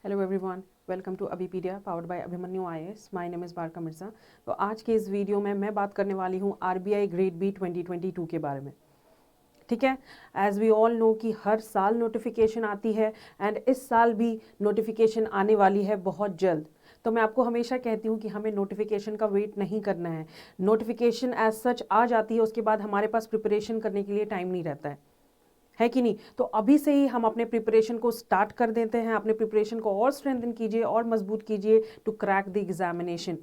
Hello everyone, welcome to Abhipedia powered by Abhimanyu IAS. My name is Barka Mirza. तो आज के इस वीडियो में मैं बात करने वाली हूँ आरबीआई ग्रेड बी 2022 के बारे में। ठीक है, एज वी ऑल नो कि हर साल नोटिफिकेशन आती है एंड इस साल भी नोटिफिकेशन आने वाली है बहुत जल्द। तो मैं आपको हमेशा कहती हूँ कि हमें नोटिफिकेशन का वेट नहीं करना है। नोटिफिकेशन एज सच आ जाती है, उसके बाद हमारे पास प्रिपरेशन करने के लिए टाइम नहीं रहता है कि नहीं। तो अभी से ही हम अपने प्रिपरेशन को स्टार्ट कर देते हैं, अपने प्रिपरेशन को और स्ट्रेंथन कीजिए और मजबूत कीजिए to crack the examination.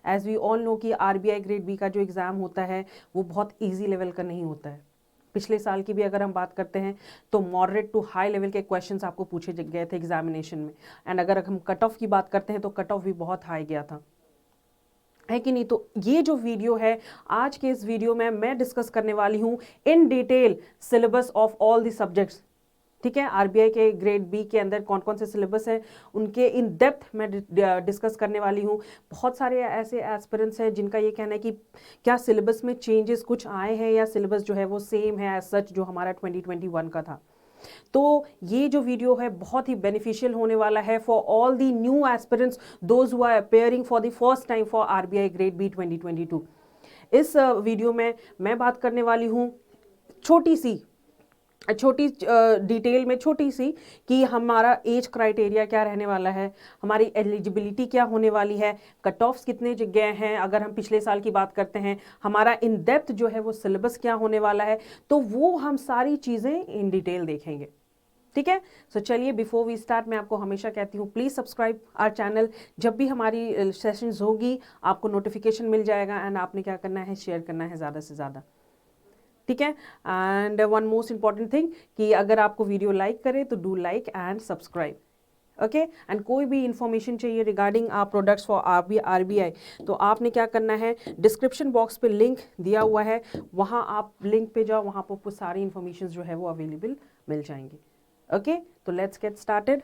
As we all know कि आरबीआई ग्रेड बी का जो एग्ज़ाम होता है वो बहुत ईजी लेवल का नहीं होता है। पिछले साल की भी अगर हम बात करते हैं तो मॉडरेट टू हाई लेवल के क्वेश्चंस आपको पूछे गए थे एग्जामिनेशन में। एंड अगर हम कट ऑफ की बात करते हैं तो कट ऑफ भी बहुत हाई गया था, है कि नहीं। तो ये जो वीडियो है, आज के इस वीडियो में मैं डिस्कस करने वाली हूँ in detail syllabus of all the subjects. ठीक है, आरबीआई के ग्रेड बी के अंदर कौन कौन से सिलेबस हैं उनके इन डेप्थ मैं डिस्कस करने वाली हूँ। बहुत सारे ऐसे एस्पिरेंट्स हैं जिनका ये कहना है कि क्या सिलेबस में चेंजेस कुछ आए हैं या सिलेबस जो है वो सेम है एज सच जो हमारा 2021 का था। तो ये जो वीडियो है बहुत ही बेनिफिशियल होने वाला है for all the new aspirants, those who are appearing for the first time for RBI grade B 2022। इस वीडियो में मैं बात करने वाली हूँ छोटी डिटेल में छोटी सी कि हमारा एज क्राइटेरिया क्या रहने वाला है, हमारी एलिजिबिलिटी क्या होने वाली है, कट ऑफ्स कितने जगह हैं, अगर हम पिछले साल की बात करते हैं हमारा इन डेप्थ जो है वो सिलेबस क्या होने वाला है। तो वो हम सारी चीज़ें इन डिटेल देखेंगे। ठीक है, सो चलिए बिफोर वी स्टार्ट मैं आपको हमेशा कहती हूँ प्लीज़ सब्सक्राइब आवर चैनल। जब भी हमारी सेशंस होगी आपको नोटिफिकेशन मिल जाएगा एंड आपने क्या करना है, शेयर करना है ज़्यादा से ज़्यादा। ठीक है, and one most important thing कि अगर आपको वीडियो लाइक करे तो do like and subscribe. Okay, and कोई भी इंफॉर्मेशन चाहिए regarding our products for RBI तो आपने क्या करना है, डिस्क्रिप्शन बॉक्स पे लिंक दिया हुआ है, वहाँ आप लिंक पे जाओ, वहाँ पर सारी इंफॉर्मेशन जो है वो अवेलेबल मिल जाएंगी। ओके, तो लेट्स गेट स्टार्टेड।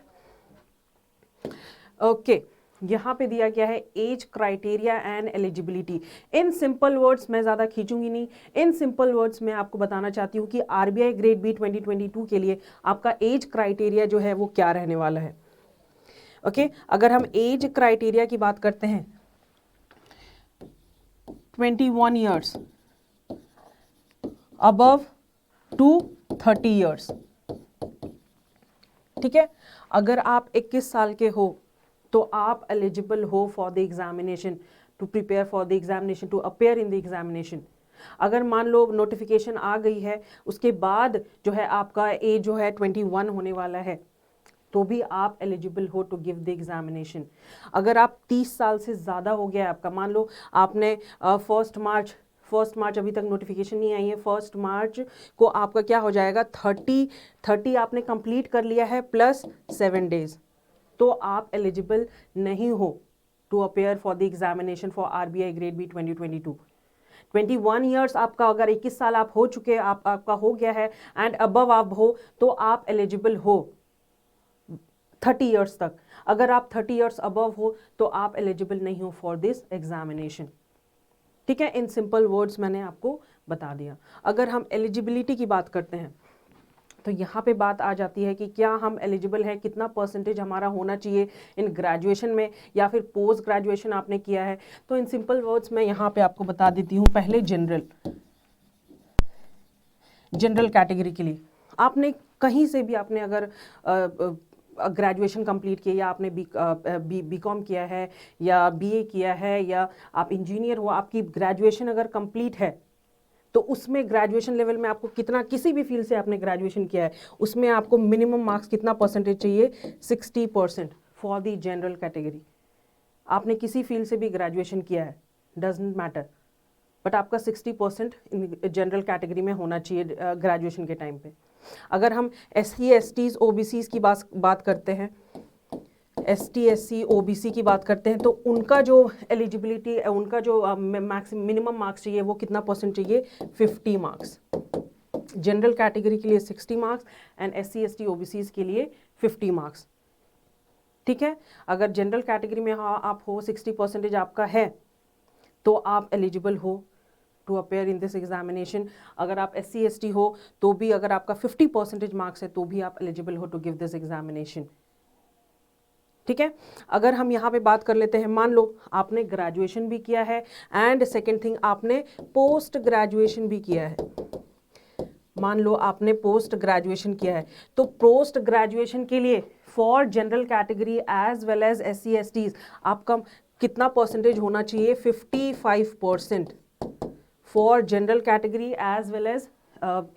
ओके, यहाँ पे दिया गया है age criteria and eligibility. In simple words, मैं ज़्यादा खींचूंगी नहीं, इन सिंपल वर्ड्स मैं आपको बताना चाहती हूँ कि आरबीआई ग्रेड बी 2022 के लिए आपका एज क्राइटेरिया जो है वो क्या रहने वाला है। ओके, अगर हम एज क्राइटेरिया की बात करते हैं 21 ईयर्स अबव टू 30 ईयर्स। ठीक है, अगर आप 21 साल के हो तो आप एलिजिबल हो for the examination, to prepare for the examination, to appear in the examination. अगर मान लो नोटिफिकेशन आ गई है उसके बाद जो है आपका एज जो है 21 होने वाला है तो भी आप एलिजिबल हो टू गिव द एग्जामिनेशन। अगर आप 30 साल से ज़्यादा हो गया आपका, मान लो आपने फर्स्ट मार्च अभी तक नोटिफिकेशन नहीं आई है, 1 मार्च को आपका क्या हो जाएगा, 30 आपने कंप्लीट कर लिया है प्लस 7 डेज, तो आप एलिजिबल नहीं हो to appear for the examination for RBI grade B 2022। 21 years आपका, अगर 21 साल आप हो चुके, आपका हो गया है एंड अबव आप हो तो आप एलिजिबल हो 30 ईयर्स तक। अगर आप 30 ईयर्स अबव हो तो आप एलिजिबल नहीं हो फॉर दिस एग्जामिनेशन। ठीक है, इन सिंपल वर्ड्स मैंने आपको बता दिया। अगर हम एलिजिबिलिटी की बात करते हैं तो यहाँ पे बात आ जाती है कि क्या हम एलिजिबल हैं, कितना परसेंटेज हमारा होना चाहिए इन ग्रेजुएशन में या फिर पोस्ट ग्रेजुएशन आपने किया है। तो इन सिंपल वर्ड्स मैं यहाँ पे आपको बता देती हूँ। पहले जनरल कैटेगरी के लिए आपने कहीं से भी आपने अगर ग्रेजुएशन कंप्लीट किया या आपने बी.कॉम किया है या बीए किया है या आप इंजीनियर हो, आपकी ग्रेजुएशन अगर कंप्लीट है तो उसमें ग्रेजुएशन लेवल में आपको कितना, किसी भी फील्ड से आपने ग्रेजुएशन किया है उसमें आपको मिनिमम मार्क्स कितना परसेंटेज चाहिए, 60% फॉर द जनरल कैटेगरी। आपने किसी फील्ड से भी ग्रेजुएशन किया है, डजंट मैटर, बट आपका 60% जनरल कैटेगरी में होना चाहिए ग्रेजुएशन के टाइम पे। अगर हम SC STs OBCs की बात करते हैं, ST SC OBC की बात करते हैं तो उनका जो एलिजिबिलिटी, उनका जो मिनिमम मार्क्स चाहिए वो कितना परसेंट चाहिए, 50 मार्क्स। जनरल कैटेगरी के लिए 60 marks and SC ST OBCs के लिए 50 मार्क्स। ठीक है, अगर जनरल कैटेगरी में आप हो, 60% आपका है तो आप एलिजिबल हो to appear in this examination. अगर आप SC ST हो तो भी अगर आपका 50% मार्क्स है तो भी आप एलिजिबल हो टू गिव दिस एग्जामिनेशन। ठीक है। अगर हम यहाँ पे बात कर लेते हैं, मान लो आपने ग्रेजुएशन भी किया है एंड सेकेंड थिंग आपने पोस्ट ग्रेजुएशन भी किया है। मान लो आपने पोस्ट ग्रेजुएशन किया है, तो पोस्ट ग्रेजुएशन के लिए for general category as well as SC/STs आपका कितना परसेंटेज होना चाहिए? 55% for general category as well as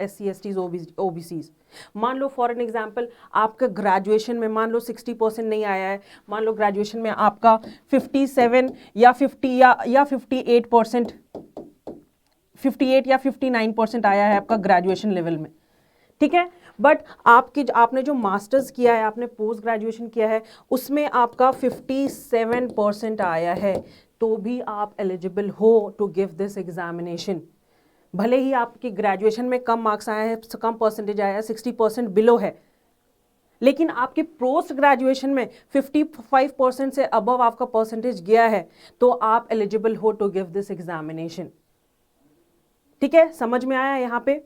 SC/STs OBCs। मान लो फॉर एन एग्जाम्पल आपका ग्रेजुएशन में मान लो 60% नहीं आया है, मान लो ग्रेजुएशन में आपका 57 या 50 या 58%, 58 या 59% आया है आपका ग्रेजुएशन लेवल में, ठीक है। बट आपने जो मास्टर्स किया है, आपने पोस्ट ग्रेजुएशन किया है, उसमें आपका 57% आया है, तो भी आप एलिजिबल हो टू गिव दिस एग्जामिनेशन। भले ही आपकी ग्रेजुएशन में कम मार्क्स आए हैं, कम परसेंटेज आया है, 60% बिलो है, लेकिन आपके पोस्ट ग्रेजुएशन में 55% से अबव आपका परसेंटेज गया है, तो आप एलिजिबल हो टू गिव दिस एग्जामिनेशन। ठीक है, समझ में आया? यहाँ पे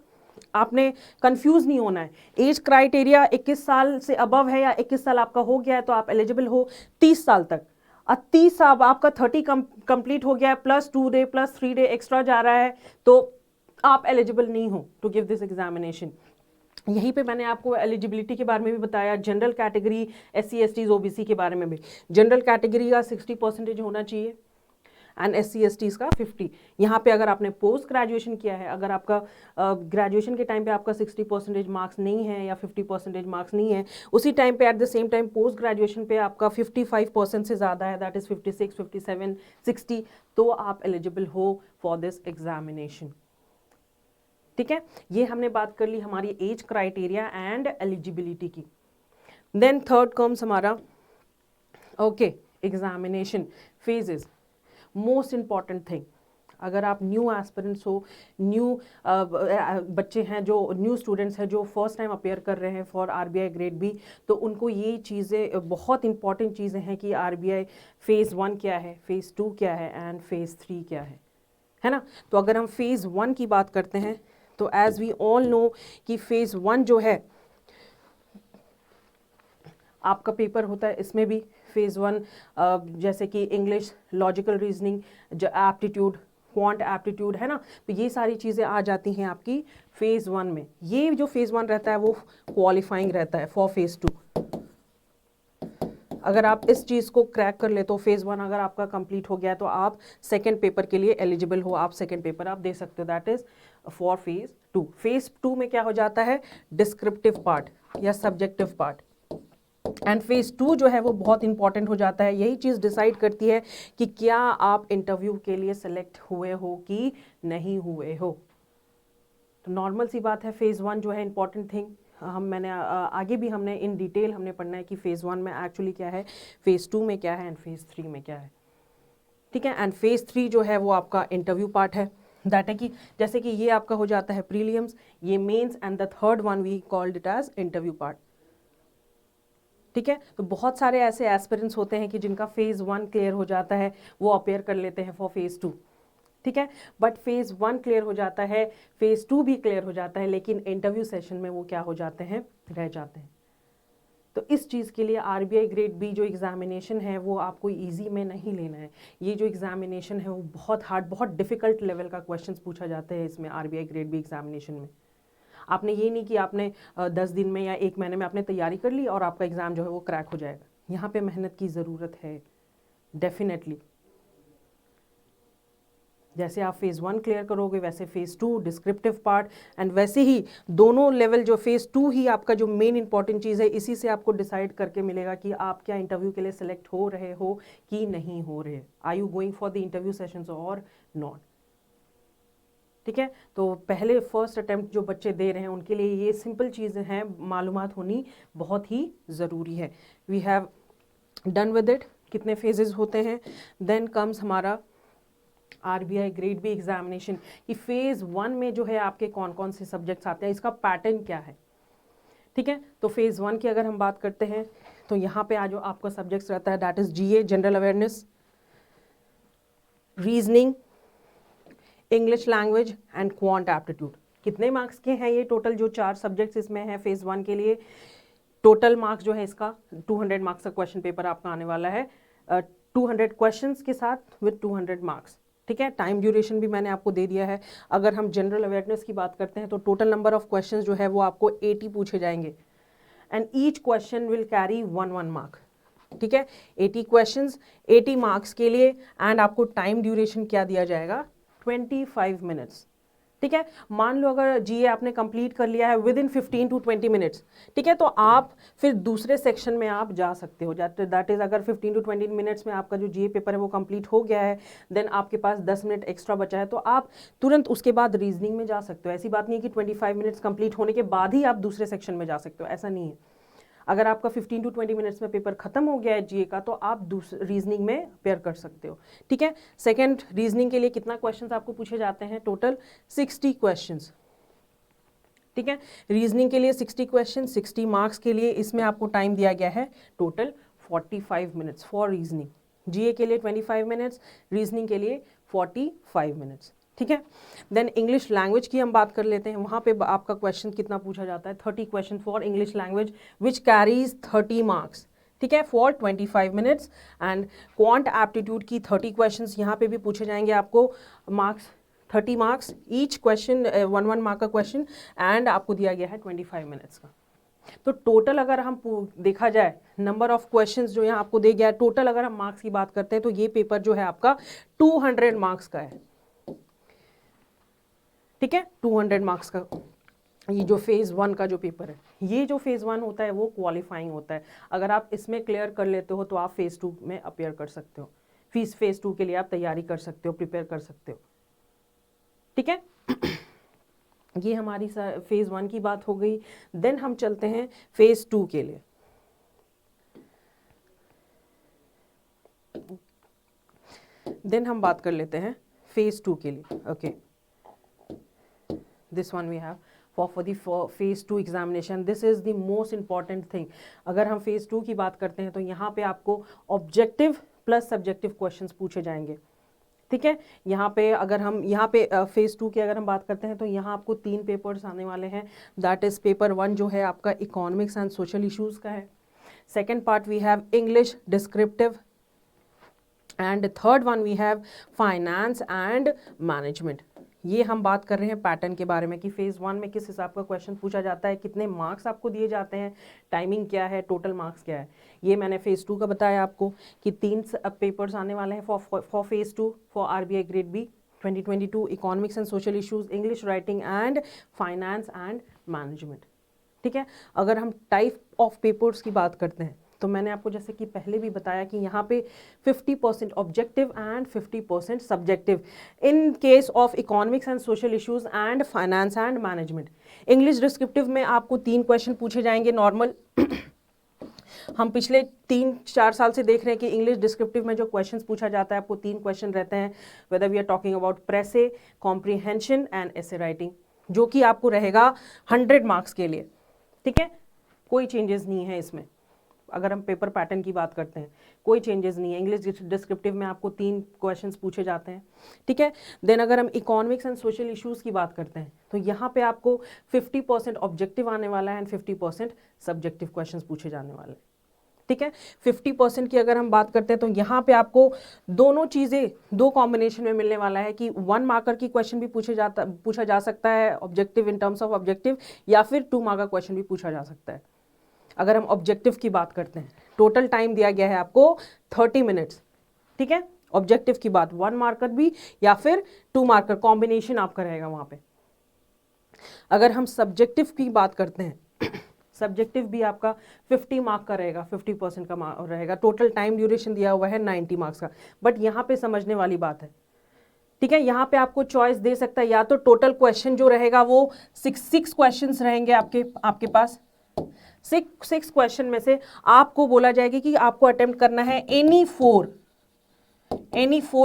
आपने कंफ्यूज नहीं होना है। एज क्राइटेरिया 21 साल से अबव है या 21 साल आपका हो गया है तो आप एलिजिबल हो 30 साल तक। 30 साल आपका 30 कंप्लीट हो गया है, plus 2 debt plus 3 day extra जा रहा है, तो आप एलिजिबल नहीं हो टू गिव दिस एग्जामिनेशन। यहीं पे मैंने आपको एलिजिबिलिटी के बारे में भी बताया, जनरल कैटेगरी SC/STs OBC के बारे में भी। जनरल कैटेगरी का 60% होना चाहिए एंड SC/STs का 50। यहाँ पे अगर आपने पोस्ट ग्रेजुएशन किया है, अगर आपका ग्रेजुएशन के टाइम पे आपका 60% मार्क्स नहीं है या 50% मार्क्स नहीं है, उसी टाइम पे at the same time post graduation पे आपका 55% से ज़्यादा है, दैट इज़ 56, 57, 60, तो आप एलिजिबल हो फॉर दिस एग्जामिनेशन। ठीक है, ये हमने बात कर ली हमारी एज क्राइटेरिया एंड एलिजिबिलिटी की। देन थर्ड कम्स हमारा examination phases, most important thing. अगर आप न्यू एस्पिरेंट्स हो, न्यू बच्चे हैं, जो न्यू स्टूडेंट्स हैं जो फर्स्ट टाइम अपेयर कर रहे हैं फॉर RBI ग्रेड बी, तो उनको ये चीज़ें बहुत इंपॉर्टेंट चीज़ें हैं कि RBI फेज़ 1 क्या है, फेज़ 2 क्या है एंड फेज़ 3 क्या है ना। तो अगर हम फेज़ 1 की बात करते हैं, तो एज वी ऑल नो कि फेज़ 1 जो है आपका पेपर होता है, इसमें भी फेज़ 1 जैसे कि इंग्लिश, लॉजिकल रीजनिंग, जो एप्टीट्यूड, क्वांट एप्टीट्यूड है ना, तो ये सारी चीज़ें आ जाती हैं आपकी फेज़ 1 में। ये जो फेज़ 1 रहता है वो क्वालिफाइंग रहता है फॉर फेज़ 2। अगर आप इस चीज़ को क्रैक कर ले तो फेज़ 1 अगर आपका कंप्लीट हो गया तो आप सेकेंड पेपर के लिए एलिजिबल हो, आप सेकेंड पेपर आप दे सकते हो, that is for phase 2। Phase 2 में क्या हो जाता है? डिस्क्रिप्टिव पार्ट या सब्जेक्टिव पार्ट। एंड फेज़ 2 जो है वो बहुत इंपॉर्टेंट हो जाता है। यही चीज़ डिसाइड करती है कि क्या आप इंटरव्यू के लिए सेलेक्ट हुए हो कि नहीं हुए हो। तो नॉर्मल सी बात है, फेज़ 1 जो है इंपॉर्टेंट थिंग, मैंने आगे भी हमने इन डिटेल हमने पढ़ना है कि फेज़ 1 में एक्चुअली क्या है, फेज़ 2 में क्या है एंड फेज़ 3 में क्या है। ठीक है, एंड फेज़ 3 जो है वो आपका इंटरव्यू पार्ट है। दैट है कि जैसे कि ये आपका हो जाता है प्रीलिम्स, ये mains and the third one we called it as interview part. ठीक है, तो बहुत सारे ऐसे एस्पिरेंट्स होते हैं कि जिनका फेज़ 1 क्लियर हो जाता है, वो अपेयर कर लेते हैं फॉर फेज़ 2। ठीक है, बट फेज़ 1 क्लियर हो जाता है, फेज़ 2 भी क्लियर हो जाता है, लेकिन इंटरव्यू सेशन में वो क्या हो जाते हैं? रह जाते हैं। तो इस चीज़ के लिए RBI ग्रेड बी जो एग्जामिनेशन है वो आपको इजी में नहीं लेना है। ये जो एग्जामिनेशन है वो बहुत हार्ड, बहुत डिफिकल्ट लेवल का क्वेश्चंस पूछा जाता है इसमें RBI ग्रेड बी एग्जामिनेशन में। आपने ये नहीं कि आपने 10 दिन में या 1 महीने में आपने तैयारी कर ली और आपका एग्ज़ाम जो है वो क्रैक हो जाएगा। यहाँ पे मेहनत की ज़रूरत है डेफिनेटली। जैसे आप फेज़ 1 क्लियर करोगे वैसे फेज़ 2 डिस्क्रिप्टिव पार्ट, एंड वैसे ही दोनों लेवल जो फेज़ 2 ही आपका जो मेन इंपॉर्टेंट चीज़ है, इसी से आपको डिसाइड करके मिलेगा कि आप क्या इंटरव्यू के लिए सिलेक्ट हो रहे हो कि नहीं हो रहे। Are you going for the interview sessions और नॉट। ठीक है, तो पहले फर्स्ट अटेम्प्ट जो बच्चे दे रहे हैं उनके लिए ये सिंपल चीज़ें हैं, मालूमात होनी बहुत ही ज़रूरी है। We have done with it. कितने फेजेस होते हैं? देन कम्स हमारा RBI ग्रेड बी एग्जामिनेशन कि फेज़ 1 में जो है आपके कौन कौन से सब्जेक्ट्स आते हैं, इसका पैटर्न क्या है। ठीक है, तो फेज़ 1 की अगर हम बात करते हैं तो यहाँ पे आज जो आपका सब्जेक्ट्स रहता है that is GA general awareness, reasoning, English language and quant aptitude. कितने मार्क्स के हैं ये टोटल? जो 4 सब्जेक्ट्स इसमें हैं फेज़ 1 के लिए, टोटल मार्क्स जो है इसका 200 मार्क्स का क्वेश्चन पेपर आपका आने वाला है, 200 क्वेश्चंस के साथ विद 200 मार्क्स। ठीक है, टाइम ड्यूरेशन भी मैंने आपको दे दिया है। अगर हम जनरल अवेयरनेस की बात करते हैं तो टोटल नंबर ऑफ क्वेश्चंस जो है वो आपको 80 पूछे जाएंगे and each question will carry 1 mark. ठीक है, 80 क्वेश्चंस 80 मार्क्स के लिए एंड आपको टाइम ड्यूरेशन क्या दिया जाएगा, 25 मिनट्स। ठीक है, मान लो अगर जीए आपने कंप्लीट कर लिया है विद इन 15 to 20 मिनट्स, ठीक है, तो आप फिर दूसरे सेक्शन में आप जा सकते हो। दैट इज अगर 15 to 20 मिनट्स में आपका जो जीए पेपर है वो कंप्लीट हो गया है, देन आपके पास 10 मिनट एक्स्ट्रा बचा है, तो आप तुरंत उसके बाद रीजनिंग में जा सकते हो। ऐसी बात नहीं है कि 25 मिनट्स कंप्लीट होने के बाद ही आप दूसरे सेक्शन में जा सकते हो, ऐसा नहीं है। अगर आपका 15 to 20 मिनट्स में पेपर खत्म हो गया है जीए का, तो आप दूसरे रीजनिंग में अपेयर कर सकते हो। ठीक है, सेकंड रीजनिंग के लिए कितना क्वेश्चंस आपको पूछे जाते हैं, टोटल 60 क्वेश्चंस। ठीक है, रीजनिंग के लिए 60 क्वेश्चन, 60 मार्क्स के लिए इसमें आपको टाइम दिया गया है टोटल 45 मिनट्स फॉर रीजनिंग। जीए के लिए 25 मिनट्स, रीजनिंग के लिए 45 मिनट्स। ठीक है, देन इंग्लिश लैंग्वेज की हम बात कर लेते हैं। वहाँ पे आपका क्वेश्चन कितना पूछा जाता है, 30 question for English language which carries 30 marks. ठीक है, for 25 minutes and quant aptitude की 30 क्वेश्चंस यहाँ पे भी पूछे जाएंगे आपको, marks 30 marks each question, 1 mark का क्वेश्चन एंड आपको दिया गया है 25 मिनट्स का। तो टोटल अगर हम देखा जाए नंबर ऑफ क्वेश्चंस जो यहाँ आपको दे गया है, टोटल अगर हम मार्क्स की बात करते हैं तो ये पेपर जो है आपका 200 मार्क्स का है। ठीक है, 200 मार्क्स का ये जो फेज 1 का जो पेपर है, ये जो फेज 1 होता है वो क्वालिफाइंग होता है। अगर आप इसमें क्लियर कर लेते हो तो आप फेज 2 में अपेयर कर सकते हो, फेज 2 के लिए आप तैयारी कर सकते हो, प्रिपेयर कर सकते हो। ठीक है, ये हमारी फेज 1 की बात हो गई। देन हम चलते हैं फेज 2 के लिए। देन हम बात कर लेते हैं फेज 2 के लिए। Okay, this one we have for the phase 2 examination. This is the most important thing. अगर हम phase 2 की बात करते हैं तो यहाँ पे आपको objective plus subjective questions पूछे जाएंगे। ठीक है, यहाँ पे अगर हम यहाँ पे फेज 2 की अगर हम बात करते हैं तो यहाँ आपको 3 पेपर्स आने वाले हैं। दैट इज पेपर 1 जो है आपका इकोनॉमिक्स एंड सोशल इश्यूज का है, second part we have English descriptive and third one we have finance and management. ये हम बात कर रहे हैं पैटर्न के बारे में कि फेज 1 में किस हिसाब का क्वेश्चन पूछा जाता है, कितने मार्क्स आपको दिए जाते हैं, टाइमिंग क्या है, टोटल मार्क्स क्या है। ये मैंने फेज 2 का बताया आपको कि 3 पेपर्स आने वाले हैं for phase 2 for RBI grade B 2022, economics and social issues, English writing and finance and management. ठीक है, अगर हम टाइप ऑफ पेपर्स की बात करते हैं तो मैंने आपको जैसे कि पहले भी बताया कि यहाँ पे 50% objective and 50% subjective in case of economics and social issues and finance and management. English descriptive में आपको 3 क्वेश्चन पूछे जाएंगे नॉर्मल। हम पिछले 3-4 साल से देख रहे हैं कि इंग्लिश डिस्क्रिप्टिव में जो क्वेश्चंस पूछा जाता है आपको 3 क्वेश्चन रहते हैं, whether we are talking about precis, comprehension and essay writing, जो कि आपको रहेगा 100 मार्क्स के लिए। ठीक है, कोई चेंजेस नहीं है इसमें। अगर हम पेपर पैटर्न की बात करते हैं कोई चेंजेस नहीं है। इंग्लिश डिस्क्रिप्टिव में आपको 3 क्वेश्चंस पूछे जाते हैं। ठीक है, देन अगर हम इकोनॉमिक्स एंड सोशल इश्यूज की बात करते हैं तो यहाँ पे आपको 50% ऑब्जेक्टिव आने वाला है एंड 50% सब्जेक्टिव क्वेश्चंस पूछे जाने वाले हैं। ठीक है, 50% की अगर हम बात करते हैं तो यहाँ पे आपको दोनों चीज़ें 2 कॉम्बिनेशन में मिलने वाला है कि 1 मार्कर की क्वेश्चन भी पूछा जा सकता है objective in terms of objective, या फिर 2 मार्कर क्वेश्चन भी पूछा जा सकता है। अगर हम ऑब्जेक्टिव की बात करते हैं टोटल टाइम दिया गया है आपको 30 मिनट्स। ठीक है, ऑब्जेक्टिव की बात 1 मार्कर भी या फिर 2 मार्कर कॉम्बिनेशन आपका रहेगा वहां पे। अगर हम सब्जेक्टिव की बात करते हैं सब्जेक्टिव भी आपका 50 मार्क का रहेगा, 50% का रहेगा। टोटल टाइम ड्यूरेशन दिया हुआ है 90 मार्क्स का। बट यहाँ पे समझने वाली बात है, ठीक है, यहाँ पे आपको चॉइस दे सकता है, या तो टोटल क्वेश्चन जो रहेगा वो 6 क्वेश्चन रहेंगे आपके पास। 6 क्वेश्चन में से आपको बोला जाएगा कि आपको अटेम्प्ट करना है एनी 4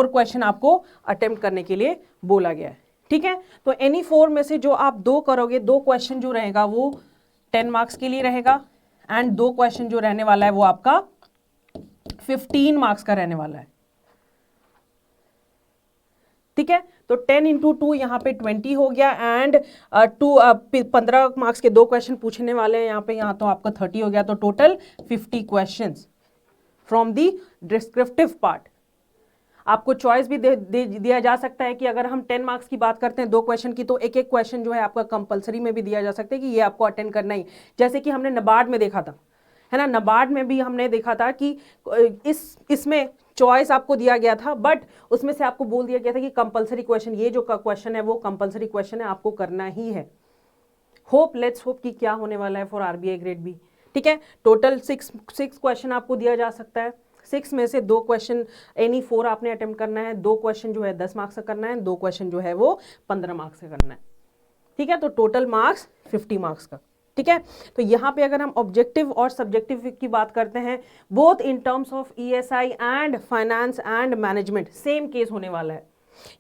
क्वेश्चन आपको अटेम्प्ट करने के लिए बोला गया है। ठीक है, तो एनी 4 में से जो आप 2 करोगे, 2 क्वेश्चन जो रहेगा वो 10 मार्क्स के लिए रहेगा एंड 2 क्वेश्चन जो रहने वाला है वो आपका 15 मार्क्स का रहने वाला है। ठीक है, तो 10 इंटू 2 यहाँ पे 20 हो गया एंड 15 मार्क्स के 2 क्वेश्चन पूछने वाले हैं यहाँ पे, यहाँ तो आपका 30 हो गया, तो total 50 questions from the descriptive part. आपको चॉइस भी दिया जा सकता है कि अगर हम 10 मार्क्स की बात करते हैं 2 क्वेश्चन की, तो एक एक क्वेश्चन जो है आपका कंपलसरी में भी दिया जा सकता है कि ये आपको अटेंड करना ही, जैसे कि हमने नाबार्ड में देखा था, है ना, नाबार्ड में भी हमने देखा था कि इसमें चॉइस आपको दिया गया था, बट उसमें से आपको बोल दिया गया था कि कंपलसरी क्वेश्चन, ये जो क्वेश्चन है वो कंपलसरी क्वेश्चन है, आपको करना ही है। लेट्स होप कि क्या होने वाला है फॉर आरबीआई ग्रेड बी। ठीक है, टोटल 6 क्वेश्चन आपको दिया जा सकता है, 6 में से 2 क्वेश्चन एनी 4 आपने अटेम्प्ट करना है, 2 क्वेश्चन जो है 10 मार्क्स का करना है, 2 क्वेश्चन जो है वो 15 मार्क्स का करना है। ठीक है, तो टोटल मार्क्स 50 मार्क्स का। ठीक है, तो यहाँ पे अगर हम ऑब्जेक्टिव और सब्जेक्टिव की बात करते हैं, both in terms of ESI and finance and management same case होने वाला है।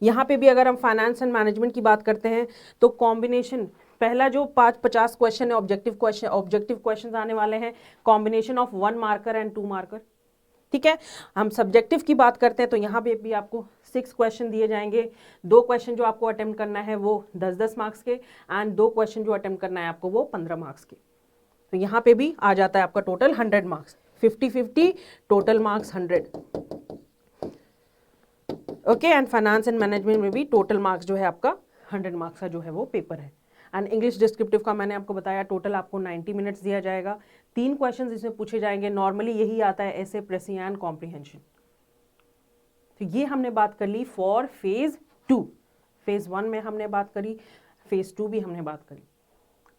यहाँ पे भी अगर हम फाइनेंस एंड मैनेजमेंट की बात करते हैं तो कॉम्बिनेशन, पहला जो 50 क्वेश्चन है ऑब्जेक्टिव क्वेश्चन आने वाले हैं, combination of 1 marker and 2 marker. ठीक है, हम सब्जेक्टिव की बात करते हैं तो यहाँ पे भी आपको 6 क्वेश्चन दिए जाएंगे, 2 क्वेश्चन जो आपको अटेम्प्ट करना है वो 10-10 मार्क्स के एंड 2 क्वेश्चन जो अटेम्प्ट करना है आपको वो 15 मार्क्स के। तो यहाँ पे भी आ जाता है आपका total 100 marks, 50-50 total marks 100। Okay, and finance and management में भी टोटल मार्क्स जो है आपका 100 मार्क्स का जो है वो पेपर है। एंड इंग्लिश डिस्क्रिप्टिव का मैंने आपको बताया, टोटल आपको 90 मिनट्स दिया जाएगा, 3 क्वेश्चंस इसमें पूछे जाएंगे, नॉर्मली यही आता है ऐसे, प्रेसिंग एंड कॉम्प्रिहेंशन। तो ये हमने बात कर ली फॉर फेज 2। फेज 1 में हमने बात करी, फेज 2 भी हमने बात करी।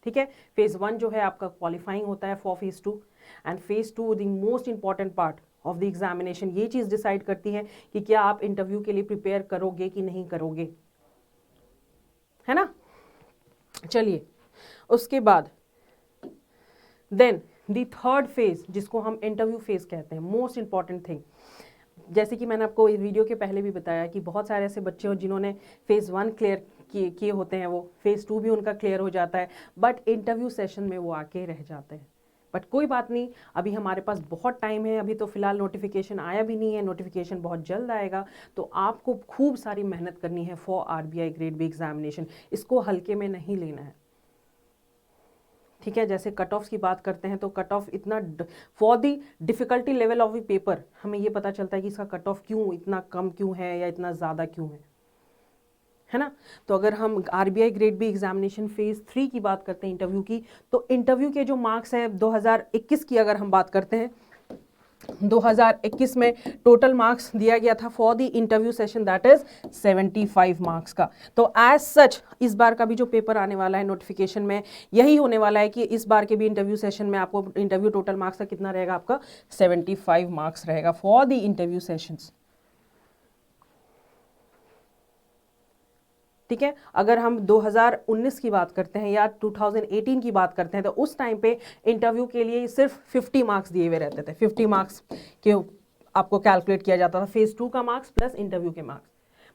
ठीक है, फेज 1 जो है आपका क्वालिफाइंग होता है for phase 2 and phase 2 the most important part of the examination, ये चीज डिसाइड करती है कि क्या आप इंटरव्यू के लिए प्रिपेयर करोगे कि नहीं करोगे, है ना। चलिए, उसके बाद देन द थर्ड फेज जिसको हम इंटरव्यू फेज कहते हैं, मोस्ट इंपॉर्टेंट थिंग, जैसे कि मैंने आपको इस वीडियो के पहले भी बताया कि बहुत सारे ऐसे बच्चे हो जिन्होंने फेज 1 क्लियर किए होते हैं, वो फेज 2 भी उनका क्लियर हो जाता है, बट इंटरव्यू सेशन में वो आके रह जाते हैं। बट कोई बात नहीं, अभी हमारे पास बहुत टाइम है, अभी तो फिलहाल नोटिफिकेशन आया भी नहीं है, नोटिफिकेशन बहुत जल्द आएगा, तो आपको खूब सारी मेहनत करनी है for RBI grade B examination, इसको हल्के में नहीं लेना है। ठीक है, जैसे कट ऑफ्स की बात करते हैं तो कट ऑफ इतना for the difficulty level of the paper हमें ये पता चलता है कि इसका कट ऑफ क्यों इतना कम क्यों है या इतना ज़्यादा क्यों है ना। तो अगर हम RBI grade B examination phase 3 की बात करते हैं इंटरव्यू की, तो इंटरव्यू के जो मार्क्स हैं 2021 की अगर हम बात करते हैं, 2021 में टोटल मार्क्स दिया गया था for the interview session that is 75 marks का। तो एज सच इस बार का भी जो पेपर आने वाला है नोटिफिकेशन में यही होने वाला है कि इस बार के भी इंटरव्यू सेशन में आपको इंटरव्यू टोटल मार्क्स का कितना रहेगा, आपका 75 मार्क्स रहेगा फॉर द इंटरव्यू सेशंस। ठीक है, अगर हम 2019 की बात करते हैं या 2018 की बात करते हैं तो उस टाइम पे इंटरव्यू के लिए सिर्फ 50 मार्क्स दिए हुए रहते थे, 50 मार्क्स के आपको कैलकुलेट किया जाता था, फेज 2 का मार्क्स प्लस इंटरव्यू के मार्क्स।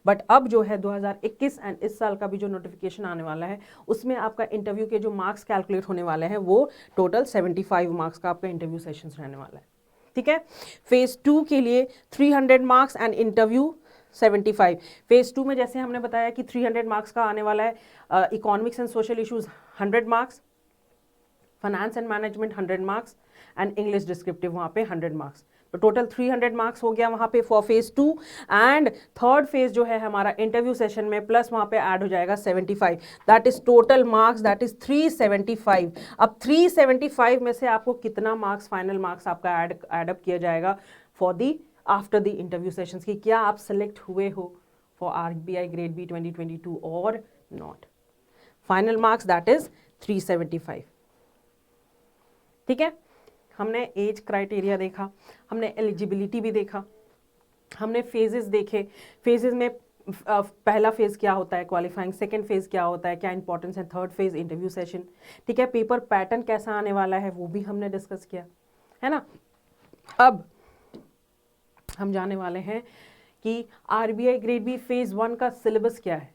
बट अब जो है 2021 एंड इस साल का भी जो नोटिफिकेशन आने वाला है उसमें आपका इंटरव्यू के जो मार्क्स कैलकुलेट होने वाले हैं वो टोटल 75 मार्क्स का आपका इंटरव्यू सेशंस रहने वाला है। ठीक है, फेज 2 के लिए 300 मार्क्स एंड इंटरव्यू 75। फेज 2 में जैसे हमने बताया कि 300 मार्क्स का आने वाला है, economics and social issues 100 marks, finance and management 100 marks and English descriptive वहाँ पे 100 मार्क्स। तो टोटल 300 मार्क्स हो गया वहाँ पे for phase 2 and third phase जो है हमारा इंटरव्यू सेशन में प्लस वहाँ पे ऐड हो जाएगा 75, that is total marks that is 375। अब 375 में से आपको कितना मार्क्स, फाइनल मार्क्स आपका एडअप किया जाएगा for the after the interview sessions की क्या आप सेलेक्ट हुए हो फॉर आरबीआई ग्रेड बी 2022 और not. Final marks that is 375। ठीक है, हमने एज क्राइटेरिया देखा, हमने एलिजिबिलिटी भी देखा, हमने फेजेस देखे, फेजेस में पहला फेज क्या होता है क्वालिफाइंग, सेकंड फेज क्या होता है, क्या इंपॉर्टेंस है, थर्ड फेज इंटरव्यू सेशन। ठीक है, पेपर पैटर्न कैसा आने वाला है वो भी हमने डिस्कस किया, है ना। अब हम जाने वाले हैं कि आरबीआई ग्रेड बी फेज 1 का सिलेबस क्या है।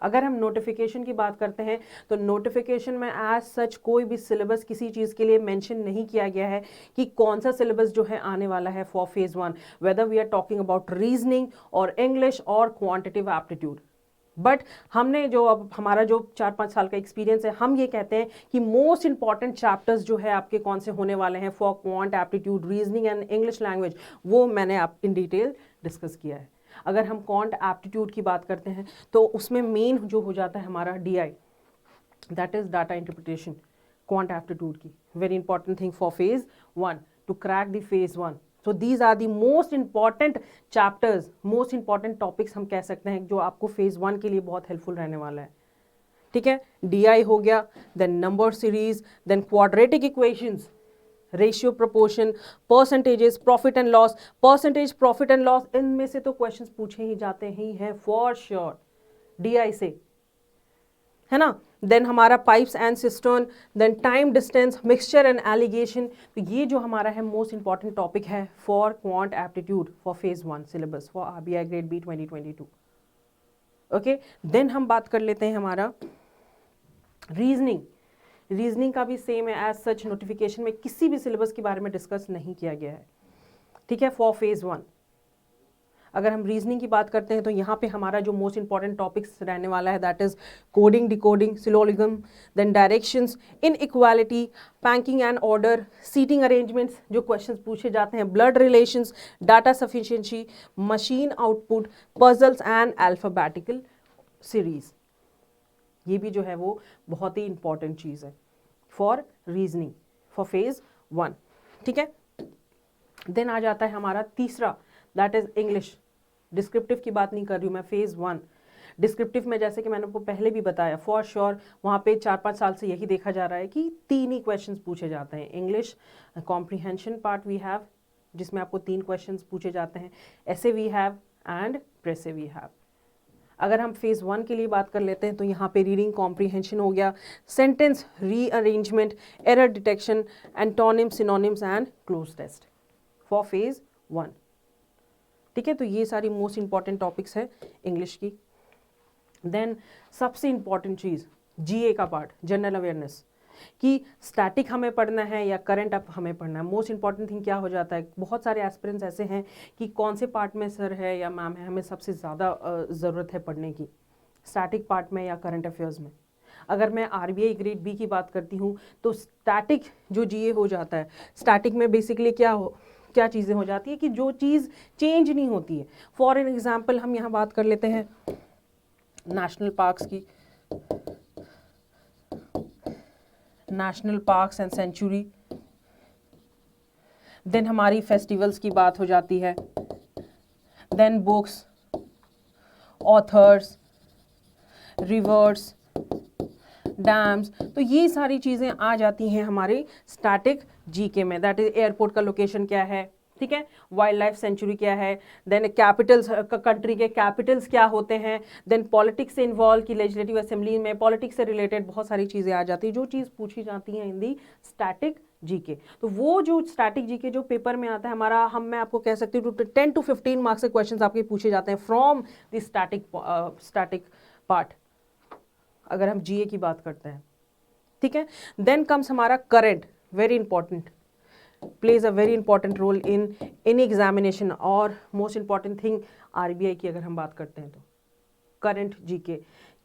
अगर हम नोटिफिकेशन की बात करते हैं तो नोटिफिकेशन में एज सच कोई भी सिलेबस किसी चीज़ के लिए मेंशन नहीं किया गया है कि कौन सा सिलेबस जो है आने वाला है for phase 1, whether we are talking about reasoning और इंग्लिश और क्वांटिटेटिव एप्टीट्यूड। बट हमने जो अब हमारा जो 4-5 साल का एक्सपीरियंस है, हम ये कहते हैं कि मोस्ट इंपॉर्टेंट चैप्टर्स जो है आपके कौन से होने वाले हैं for quant aptitude, reasoning and English language, वो मैंने आप इन डिटेल डिस्कस किया है। अगर हम क्वांट एप्टीट्यूड की बात करते हैं तो उसमें मेन जो हो जाता है हमारा DI, that is data interpretation, quant aptitude की very important thing for phase 1 to crack the phase 1। So these are the most important chapters, most important topics हम कह सकते हैं जो आपको फेज 1 के लिए बहुत हेल्पफुल रहने वाला है। ठीक है, DI हो गया, then number series, then quadratic equations, ratio proportion, percentages, profit and loss, percentage profit and loss, इनमें से तो क्वेश्चंस पूछे ही जाते ही हैं फॉर श्योर DI से, है ना। देन हमारा pipes and cistern, then time distance, mixture and alligation. तो ये जो हमारा है मोस्ट इंपॉर्टेंट टॉपिक है for quant aptitude for phase 1 syllabus for RBI grade B 2022। Okay, then हम बात कर लेते हैं हमारा रीजनिंग। रीजनिंग का भी सेम है, एज सच नोटिफिकेशन में किसी भी सिलेबस के बारे में डिस्कस नहीं किया गया है। ठीक है, फॉर फेज 1 अगर हम रीजनिंग की बात करते हैं तो यहाँ पे हमारा जो मोस्ट इंपॉर्टेंट टॉपिक्स रहने वाला है that is coding, decoding, syllogism, then directions, inequality, packing and order, seating arrangements जो क्वेश्चंस पूछे जाते हैं, blood relations, data sufficiency, machine output, puzzles and alphabetical series. ये भी जो है वो बहुत ही इंपॉर्टेंट चीज़ है फॉर रीजनिंग फॉर फेज 1। ठीक है, देन आ जाता है हमारा तीसरा, दैट इज इंग्लिश। डिस्क्रिप्टिव की बात नहीं कर रही हूँ मैं, फेज 1 डिस्क्रिप्टिव में जैसे कि मैंने आपको पहले भी बताया फॉर श्योर वहाँ पे 4-5 साल से यही देखा जा रहा है कि 3 ही क्वेश्चंस पूछे जाते हैं। English comprehension part we have जिसमें आपको 3 क्वेश्चंस पूछे जाते हैं, essay we have and precis we have. अगर हम फेज 1 के लिए बात कर लेते हैं तो यहाँ पे रीडिंग कॉम्प्रिहेंशन हो गया, sentence rearrangement, error detection, antonyms, synonyms and cloze test for phase 1। ठीक है, तो ये सारी मोस्ट इंपॉर्टेंट टॉपिक्स है इंग्लिश की। देन सबसे इंपॉर्टेंट चीज़ GA का पार्ट, जनरल अवेयरनेस, कि स्टैटिक हमें पढ़ना है या करंट अप हमें पढ़ना है। मोस्ट इंपॉर्टेंट थिंग क्या हो जाता है, बहुत सारे एस्पिरेंट्स ऐसे हैं कि कौन से पार्ट में सर है या मैम है हमें सबसे ज़्यादा ज़रूरत है पढ़ने की, स्टैटिक पार्ट में या करंट अफेयर्स में। अगर मैं RBI ग्रेड B की बात करती हूँ तो स्टैटिक जो GA हो जाता है, स्टैटिक में बेसिकली क्या चीज़ें हो जाती है कि जो चीज़ चेंज नहीं होती है। फॉर एन एग्जाम्पल हम यहाँ बात कर लेते हैं नेशनल पार्क्स की, national parks and sanctuary. Then हमारी फेस्टिवल्स की बात हो जाती है, then books, authors, rivers, dams. तो ये सारी चीज़ें आ जाती हैं हमारे स्टैटिक GK में। दैट इज एयरपोर्ट का लोकेशन क्या है, ठीक है, वाइल्ड लाइफ सेंचुरी क्या है, देन कैपिटल्स, कंट्री के कैपिटल्स क्या होते हैं, देन पॉलिटिक्स से इन्वॉल्व की लेजिस्लेटिव असेंबली में पॉलिटिक्स से रिलेटेड बहुत सारी चीज़ें आ जाती हैं जो चीज़ पूछी जाती हैं इन दी स्टैटिक GK। तो वो जो स्टैटिक GK जो पेपर में आता है हमारा, मैं आपको कह सकती हूँ 10 to 15 मार्क्स के क्वेश्चन आपके पूछे जाते हैं फ्रॉम द स्टैटिक पार्ट अगर हम GA की बात करते हैं। ठीक है, देन कम्स हमारा current, very important, plays a very important role in any examination और मोस्ट इंपॉर्टेंट थिंग RBI की अगर हम बात करते हैं तो करंट GK।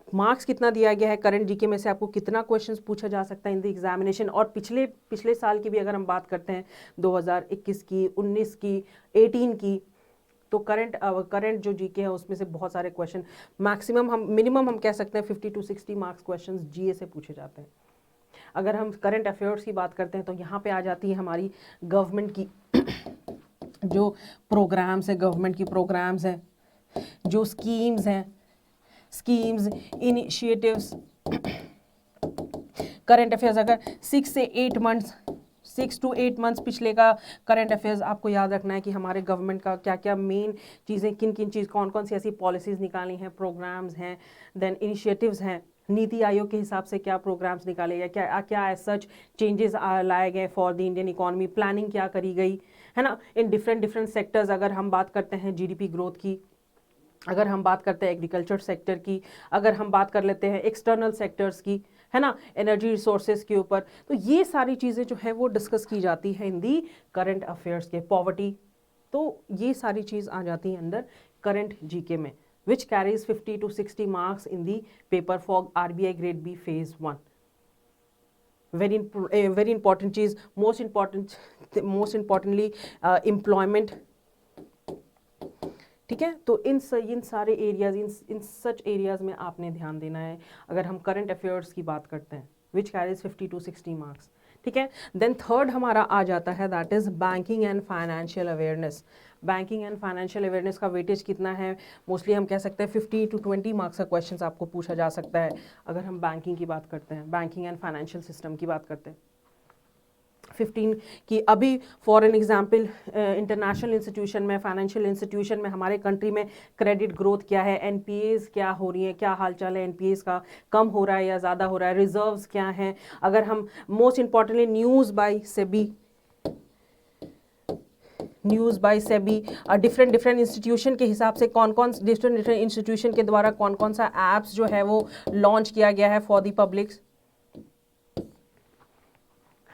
मार्क्स कितना दिया गया है करंट GK में से, आपको कितना क्वेश्चंस पूछा जा सकता है इन द एग्जामिनेशन। और पिछले साल की भी अगर हम बात करते हैं 2021 की, 19 की, 18 की, तो करंट जो GK है उसमें से बहुत सारे क्वेश्चन मिनिमम हम कह सकते हैं 50 to 60 मार्क्स क्वेश्चन GA से पूछे जाते हैं। अगर हम करंट अफेयर्स की बात करते हैं तो यहाँ पे आ जाती है हमारी गवर्नमेंट की जो प्रोग्राम्स है, गवर्नमेंट की प्रोग्राम्स हैं, जो स्कीम्स हैं, स्कीम्स, इनिशिएटिव्स, करंट अफेयर्स। अगर 6 to 8 मंथ्स पिछले का करंट अफेयर्स आपको याद रखना है कि हमारे गवर्नमेंट का क्या क्या मेन चीज़ें, किन चीज़ कौन सी ऐसी पॉलिसीज़ निकाली हैं, प्रोग्राम्स हैं, देन इनिशिएटिव्स हैं, नीति आयोग के हिसाब से क्या प्रोग्राम्स निकाले या क्या एज सच चेंजेस लाए गए for the Indian economy, planning क्या करी गई है ना, इन डिफरेंट सेक्टर्स। अगर हम बात करते हैं GDP ग्रोथ की, अगर हम बात करते हैं एग्रीकल्चर सेक्टर की, अगर हम बात कर लेते हैं एक्सटर्नल सेक्टर्स की, है ना, एनर्जी रिसोर्सेज के ऊपर, तो ये सारी चीज़ें जो है वो डिस्कस की जाती है इन दी करंट अफेयर्स के। पॉवर्टी, तो ये सारी चीज़ आ जाती है अंदर करंट GK में। which carries 50 to 60 marks in the paper for RBI grade B phase 1. Very important चीज, most importantly employment, ठीक है। तो इन सारे एरियाज, इन सच एरियाज में आपने ध्यान देना है अगर हम करंट अफेयर्स की बात करते हैं, विच कैरीज 50 to 60 मार्क्स, ठीक है। देन थर्ड हमारा आ जाता है that is banking and financial awareness. Banking and financial awareness का वेटेज कितना है, मोस्टली हम कह सकते हैं 50 to 20 मार्क्स का क्वेश्चन आपको पूछा जा सकता है अगर हम बैंकिंग की बात करते हैं, बैंकिंग एंड फाइनेंशियल सिस्टम की बात करते हैं। 15 की अभी for an example international institution में, फाइनेंशियल इंस्टीट्यूशन में हमारे कंट्री में क्रेडिट ग्रोथ क्या है, एनपीएस क्या हो रही है, क्या हालचाल है एनपीएस का, कम हो रहा है या ज़्यादा हो रहा है, रिजर्व्स क्या हैं। अगर हम most importantly news by SEBI different institution के हिसाब से कौन कौन डिफरेंट इंस्टीट्यूशन के द्वारा कौन कौन सा एप्स जो है वो लॉन्च किया गया है फॉर द पब्लिक,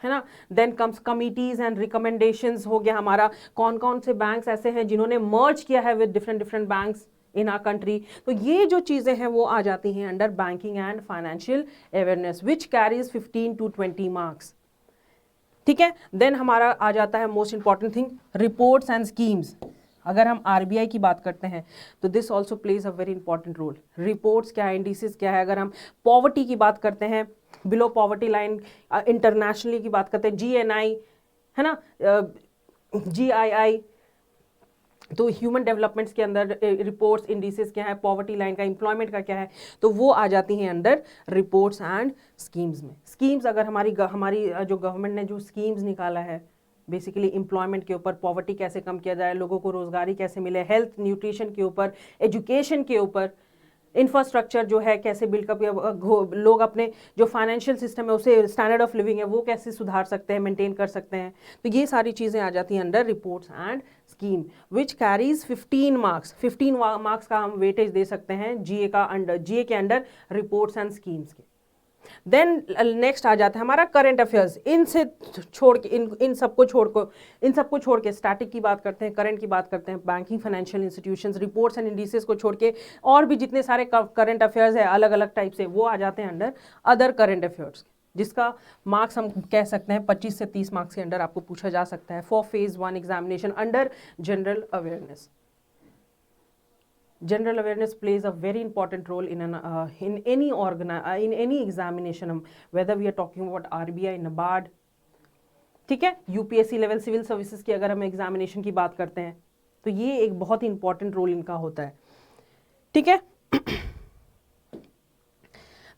है ना। Then comes committees and recommendations हो गया हमारा, कौन कौन से बैंक्स ऐसे हैं जिन्होंने मर्ज किया है with different banks in our country. तो ये जो चीजें हैं वो आ जाती हैं under banking and financial awareness which carries 15 to 20 marks, ठीक है। देन हमारा आ जाता है most important thing, reports and schemes. अगर हम आरबीआई की बात करते हैं तो this also plays a very important role. Reports क्या है, इंडिसेस क्या है। अगर हम पॉवर्टी की बात करते हैं, बिलो पॉवर्टी लाइन, इंटरनेशनली की बात करते हैं, जीएनआई, है ना, जीआईआई, तो ह्यूमन डेवलपमेंट्स के अंदर रिपोर्ट्स, इंडिसेस क्या है, पॉवर्टी लाइन का, एम्प्लॉयमेंट का क्या है, तो वो आ जाती हैं अंडर रिपोर्ट्स एंड स्कीम्स में। स्कीम्स अगर हमारी जो गवर्नमेंट ने जो स्कीम्स निकाला है बेसिकली एम्प्लॉयमेंट के ऊपर, पॉवर्टी कैसे कम किया जाए, लोगों को रोजगारी कैसे मिले, हेल्थ न्यूट्रिशन के ऊपर, एजुकेशन के ऊपर, इंफ्रास्ट्रक्चर जो है कैसे बिल्डअप, लोग अपने जो फाइनेंशियल सिस्टम है उसे, स्टैंडर्ड ऑफ लिविंग है वो कैसे सुधार सकते हैं, मेंटेन कर सकते हैं। तो ये सारी चीज़ें आ जाती हैं under reports and scheme which carries 15 marks. 15 marks का हम वेटेज दे सकते हैं जीए के अंडर रिपोर्ट्स एंड स्कीम्स के। देन नेक्स्ट आ जाता है हमारा करंट अफेयर्स। इनसे छोड़ के इन सबको छोड़ के स्टैटिक की बात करते हैं, करंट की बात करते हैं, banking financial institutions, reports and indices को छोड़ के और भी जितने सारे करंट अफेयर्स है अलग अलग टाइप से, वो आ जाते हैं अंडर अदर करंट अफेयर्स, जिसका मार्क्स हम कह सकते हैं 25 से 30 मार्क्स के अंडर आपको पूछा जा सकता है for phase 1 examination under general awareness. General awareness plays a very important role in any examination, whether we are talking about RBI, NABARD, ठीक है, यूपीएससी लेवल सिविल सर्विसेज की अगर हम एग्जामिनेशन की बात करते हैं तो ये एक बहुत ही इंपॉर्टेंट रोल इनका होता है, ठीक है।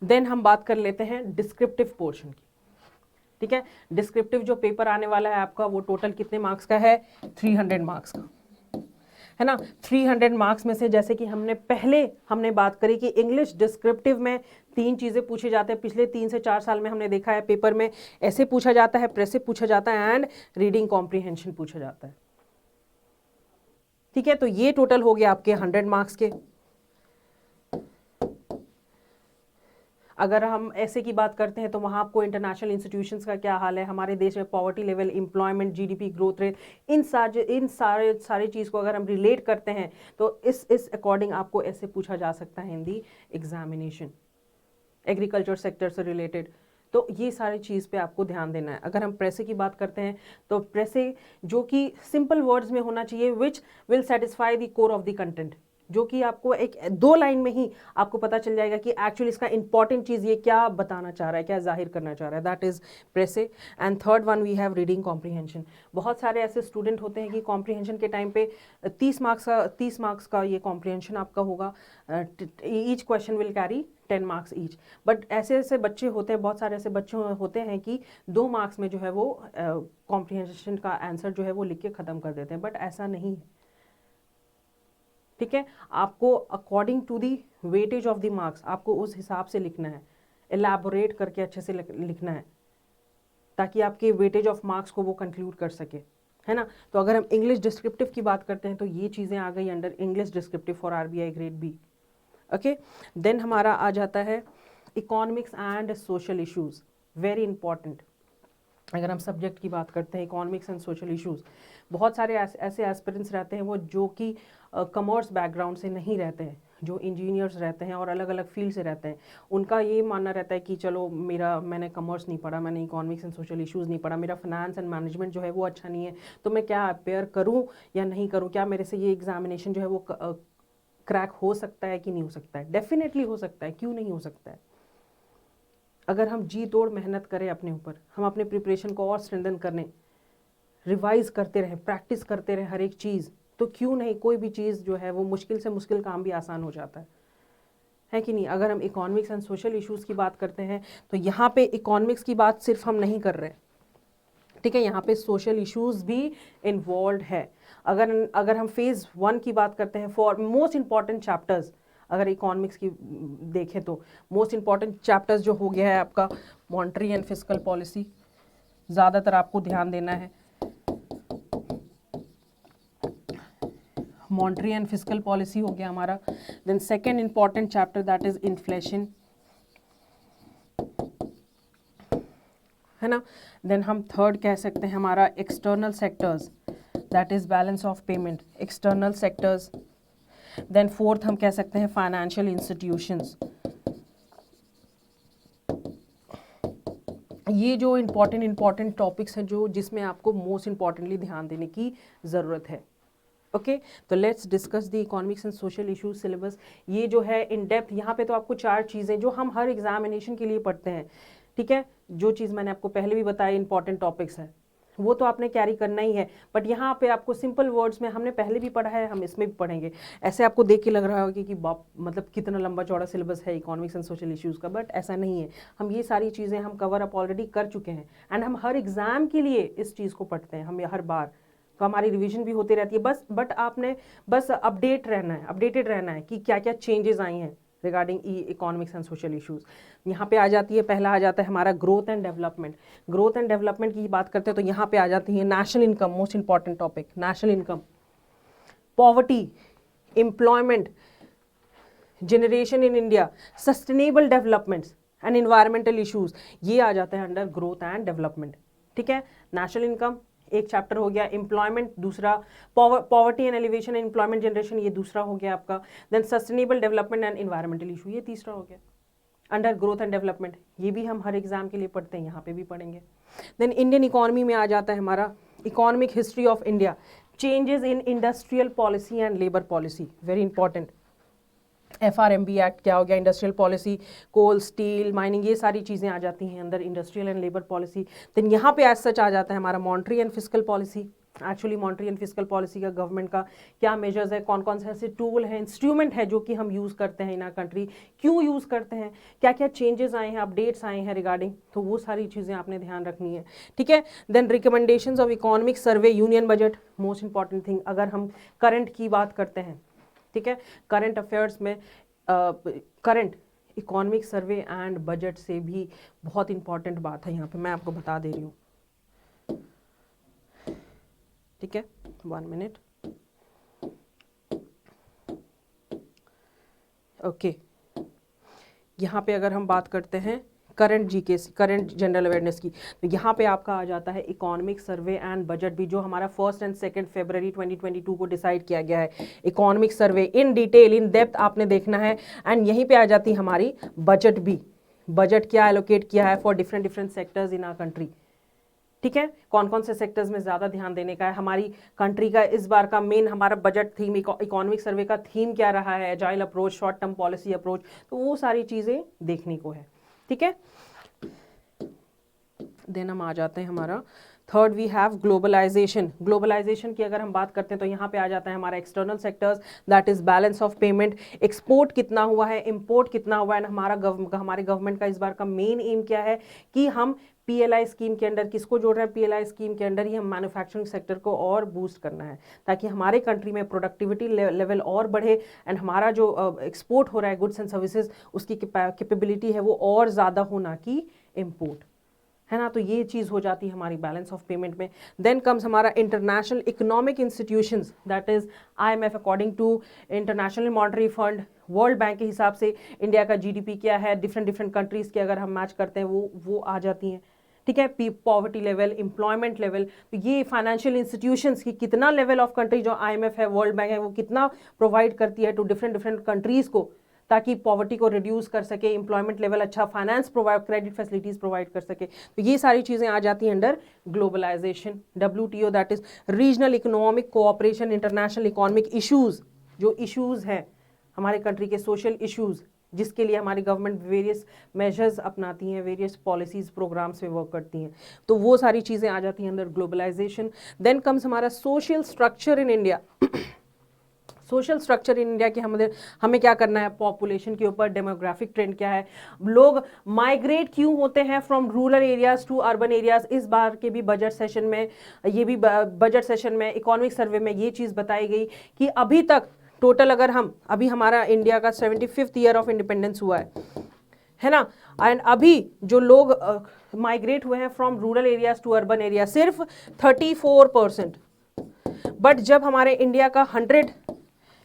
देन हम बात कर लेते हैं डिस्क्रिप्टिव पोर्शन की, ठीक है। डिस्क्रिप्टिव जो पेपर आने वाला है आपका वो टोटल कितने मार्क्स का है, 300 मार्क्स का, है ना। 300 मार्क्स में से जैसे कि हमने बात करी कि इंग्लिश डिस्क्रिप्टिव में 3 चीज़ें पूछे जाते हैं। पिछले 3 से 4 साल में हमने देखा है पेपर में ऐसे पूछा जाता है, प्रेस से पूछा जाता है एंड रीडिंग कॉम्प्रिहेंशन पूछा जाता है, ठीक है। तो ये टोटल हो गया आपके 100 मार्क्स के। अगर हम ऐसे की बात करते हैं तो वहाँ आपको इंटरनेशनल इंस्टीट्यूशंस का क्या हाल है, हमारे देश में poverty level, employment, GDP growth rate, इन सारे चीज़ को अगर हम रिलेट करते हैं तो इस अकॉर्डिंग आपको ऐसे पूछा जा सकता है इन दी एग्जामिनेशन, एग्रीकल्चर सेक्टर से रिलेटेड। तो ये सारी चीज़ पे आपको ध्यान देना है। अगर हम प्रेसे की बात करते हैं तो प्रेसे जो कि सिंपल वर्ड्स में होना चाहिए, which will satisfy the core of the content, जो कि आपको एक 2 लाइन में ही आपको पता चल जाएगा कि एक्चुअली इसका इंपॉर्टेंट चीज़ ये क्या बताना चाह रहा है, क्या जाहिर करना चाह रहा है, that is precis. And third one we have reading comprehension. बहुत सारे ऐसे स्टूडेंट होते हैं कि कॉम्प्रिहेंशन के टाइम पे 30 मार्क्स का ये कॉम्प्रिहेंशन आपका होगा, each question will carry 10 marks each. But ऐसे बच्चे होते हैं, बहुत सारे ऐसे बच्चे होते हैं कि 2 मार्क्स में जो है वो कॉम्प्रिहेंशन का आंसर जो है वो लिख के ख़त्म कर देते हैं, बट ऐसा नहीं है, ठीक है। आपको according to the weightage of the marks आपको उस हिसाब से लिखना है, एलैबोरेट करके अच्छे से लिखना है ताकि आपके वेटेज ऑफ मार्क्स को वो कंक्लूड कर सके, है ना। तो अगर हम इंग्लिश डिस्क्रिप्टिव की बात करते हैं तो ये चीज़ें आ गई under English descriptive for RBI grade B, okay. Then हमारा आ जाता है economics and social issues, very important. अगर हम सब्जेक्ट की बात करते हैं इकोनॉमिक्स एंड सोशल इश्यूज, बहुत सारे ऐसे एस्पिरेंट्स रहते हैं वो जो कि कॉमर्स बैकग्राउंड से नहीं रहते हैं, जो इंजीनियर्स रहते हैं और अलग अलग फील्ड से रहते हैं, उनका ये मानना रहता है कि चलो मैंने कॉमर्स नहीं पढ़ा, मैंने इकोनॉमिक्स एंड सोशल इश्यूज़ नहीं पढ़ा, मेरा फाइनेंस एंड मैनेजमेंट जो है वो अच्छा नहीं है, तो मैं क्या अपेयर करूँ या नहीं करूँ, क्या मेरे से ये एग्जामिनेशन जो है वो क्रैक हो सकता है कि नहीं हो सकता है? डेफिनेटली हो सकता है, क्यों नहीं हो सकता है? अगर हम जी तोड़ मेहनत करें अपने ऊपर, हम अपने प्रिपरेशन को और स्ट्रेंथन करने, रिवाइज करते रहें, प्रैक्टिस करते रहें हर एक चीज़, तो क्यों नहीं कोई भी चीज़ जो है वो मुश्किल से मुश्किल काम भी आसान हो जाता है कि नहीं? अगर हम इकोनॉमिक्स एंड सोशल इश्यूज़ की बात करते हैं तो यहाँ पे इकोनॉमिक्स की बात सिर्फ हम नहीं कर रहे, ठीक है, यहाँ पे सोशल इश्यूज़ भी इन्वॉल्व है। अगर हम फेज़ 1 की बात करते हैं, फॉर मोस्ट इंपॉर्टेंट चैप्टर्स, अगर इकोनॉमिक्स की देखें तो मोस्ट इंपॉर्टेंट चैप्टर्स जो हो गया है आपका मॉनेटरी एंड फिस्कल पॉलिसी, ज़्यादातर आपको ध्यान देना है। मॉनेटरी एंड फिस्कल पॉलिसी हो गया हमारा। Then second important chapter that is inflation, है ना। देन हम थर्ड कह सकते हैं हमारा external sectors, that is balance of payment, external sectors. Then fourth हम कह सकते हैं फाइनेंशियल इंस्टीट्यूशंस। ये जो इंपॉर्टेंट टॉपिक्स हैं जो जिसमें आपको मोस्ट इंपॉर्टेंटली ध्यान देने की ज़रूरत है। ओके, तो let's discuss the economics and social issues syllabus. ये जो है इन डेप्थ, यहाँ पे तो आपको 4 चीज़ें जो हम हर एग्जामिनेशन के लिए पढ़ते हैं, ठीक है, जो चीज़ मैंने आपको पहले भी बताई इंपॉर्टेंट टॉपिक्स है वो तो आपने कैरी करना ही है, बट यहाँ पे आपको सिंपल वर्ड्स में हमने पहले भी पढ़ा है, हम इसमें भी पढ़ेंगे। ऐसे आपको देख के लग रहा होगा कि बाप मतलब कितना लंबा चौड़ा सिलेबस है इकोनॉमिक्स एंड सोशल इश्यूज़ का, बट ऐसा नहीं है। हम ये सारी चीज़ें हम कवर अप ऑलरेडी कर चुके हैं एंड हम हर एग्ज़ाम के लिए इस चीज़ को पढ़ते हैं, हम हर बार, तो हमारी रिवीजन भी होती रहती है। बट आपने बस अपडेटेड रहना है कि क्या क्या चेंजेस आई हैं regarding economics and social issues. यहाँ पे आ जाती है, पहला आ जाता है हमारा growth and development. Growth and development की बात करते हैं तो यहाँ पे आ जाती है national income, most important topic, national income, poverty, employment, generation in India, sustainable developments and environmental issues, ये आ जाता है अंडर ग्रोथ एंड डेवलपमेंट, ठीक है। नेशनल इनकम एक चैप्टर हो गया, एम्प्लॉयमेंट दूसरा, poverty and alleviation and employment generation ये दूसरा हो गया आपका, then sustainable development and environmental issue ये तीसरा हो गया अंडर ग्रोथ एंड डेवलपमेंट। ये भी हम हर एग्जाम के लिए पढ़ते हैं, यहाँ पे भी पढ़ेंगे। देन इंडियन इकोनॉमी में आ जाता है हमारा economic history of India, changes in industrial policy and labour policy, very important. FRMB act क्या हो गया, industrial policy, coal, steel, mining, ये सारी चीज़ें आ जाती हैं अंदर industrial and labour policy. Then यहाँ पे एज सच आ जाता है हमारा monetary and fiscal policy. Actually monetary and fiscal policy का गवर्नमेंट का क्या मेजर्स है, कौन कौन से ऐसे टूल हैं, इंस्ट्रूमेंट है जो कि हम यूज़ करते हैं इन आर कंट्री, क्यों यूज़ करते हैं, क्या क्या चेंजेस आए हैं, अपडेट्स आए हैं रिगार्डिंग, तो वो सारी चीज़ें आपने ध्यान रखनी है, ठीक है। Then recommendations of economic survey, union budget, most important thing अगर हम करंट की बात करते हैं, ठीक है, करंट अफेयर्स में current economic survey and budget से भी बहुत इंपॉर्टेंट बात है यहाँ पे मैं आपको बता दे रही हूँ, ठीक है, 1 मिनट। ओके, यहाँ पे अगर हम बात करते हैं current GK, current general awareness की, तो यहाँ पे आपका आ जाता है इकोनॉमिक सर्वे एंड बजट भी, जो हमारा 1 और 2 फरवरी 2022 को डिसाइड किया गया है। Economic survey in detail, in depth आपने देखना है, एंड यहीं पे आ जाती है हमारी बजट भी, बजट क्या एलोकेट किया है for different sectors in our country, ठीक है, कौन कौन से सेक्टर्स में ज़्यादा ध्यान देने का है। हमारी कंट्री का इस बार का मेन हमारा बजट थीम, इकोनॉमिक सर्वे का थीम क्या रहा है, agile approach, short term policy approach, तो वो सारी चीज़ें देखने को है, ठीक है। देन हम आ जाते हैं हमारा third, we have globalisation. Globalisation की अगर हम बात करते हैं तो यहाँ पे आ जाता है हमारा external sectors, that is balance of payment, export कितना हुआ है, इंपोर्ट कितना हुआ है, हमारे गवर्नमेंट का इस बार का मेन एम क्या है कि हम PLI स्कीम के अंडर किसको जोड़ रहे हैं, PLI स्कीम के अंडर ही हम मैन्युफैक्चरिंग सेक्टर को और बूस्ट करना है ताकि हमारे कंट्री में प्रोडक्टिविटी लेवल और बढ़े एंड हमारा जो एक्सपोर्ट हो रहा है गुड्स एंड सर्विसेज उसकी कैपेबिलिटी है वो और ज़्यादा होना कि इम्पोर्ट, है ना। तो ये चीज़ हो जाती है हमारी बैलेंस ऑफ पेमेंट में। देन कम्स हमारा international economic institutions, that is IMF according to international monetary fund, world bank के हिसाब से इंडिया का GDP क्या है, डिफरेंट कंट्रीज़ के अगर हम मैच करते हैं वो आ जाती हैं। ठीक है, पॉवर्टी लेवल, एम्प्लॉयमेंट लेवल, तो ये फाइनेंशियल इंस्टीट्यूशंस की कितना लेवल ऑफ कंट्री जो IMF है, वर्ल्ड बैंक है, वो कितना प्रोवाइड करती है टू डिफरेंट डिफरेंट कंट्रीज को, ताकि पॉवर्टी को रिड्यूस कर सके, एम्प्लॉयमेंट लेवल अच्छा, finance provide, credit facilities provide कर सके। तो ये सारी चीज़ें आ जाती हैं under globalisation. WTO that is regional economic cooperation, international economic issues, जो इश्यूज हैं हमारे कंट्री के सोशल इश्यूज, जिसके लिए हमारी गवर्नमेंट वेरियस मेजर्स अपनाती हैं, वेरियस पॉलिसीज प्रोग्राम्स पे वर्क करती हैं, तो वो सारी चीज़ें आ जाती हैं अंडर ग्लोबलाइजेशन। देन कम्स हमारा social structure in India. Social structure in India की हमें क्या करना है, पॉपुलेशन के ऊपर, डेमोग्राफिक ट्रेंड क्या है, लोग माइग्रेट क्यों होते हैं from rural areas to urban areas. इस बार के भी बजट सेशन में, ये भी बजट सेशन में इकोनॉमिक सर्वे में ये चीज़ बताई गई कि अभी तक टोटल, अगर हम अभी हमारा इंडिया का 75th ईयर ऑफ इंडिपेंडेंस हुआ है ना, एंड अभी जो लोग माइग्रेट हुए हैं from rural areas to urban area सिर्फ 34%। बट जब हमारे इंडिया का 100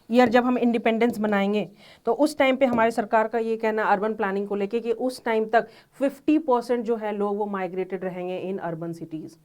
ईयर जब हम इंडिपेंडेंस बनाएंगे, तो उस टाइम पे हमारी सरकार का ये कहना अर्बन प्लानिंग को लेके कि उस टाइम तक 50% जो है लोग वो माइग्रेटेड रहेंगे इन अर्बन सिटीज़,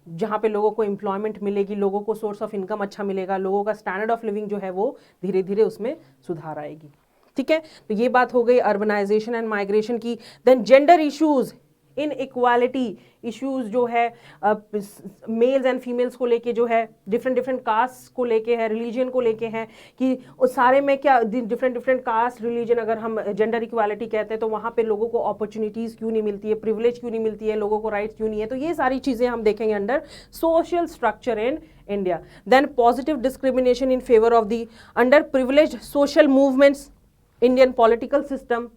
जहाँ पे लोगों को एम्प्लॉयमेंट मिलेगी, लोगों को सोर्स ऑफ इनकम अच्छा मिलेगा, लोगों का स्टैंडर्ड ऑफ लिविंग जो है वो धीरे धीरे उसमें सुधार आएगी। ठीक है, तो ये बात हो गई अर्बनाइजेशन एंड माइग्रेशन की। Then gender issues, inequality issues जो है मेल्स एंड फीमेल्स को लेके जो है, डिफरेंट डिफरेंट कास्ट को लेके है, रिलीजन को लेके है, कि उस सारे में क्या डिफरेंट डिफरेंट कास्ट रिलीजन, अगर हम जेंडर इक्वालिटी कहते हैं तो वहाँ पे लोगों को अपॉर्चुनिटीज़ क्यों नहीं मिलती है, प्रिविलेज क्यों नहीं मिलती है, लोगों को राइट्स क्यों नहीं है। तो ये सारी चीज़ें हम देखेंगे under social structure in India. Then positive discrimination in favour of the under privilege social movements, Indian political system,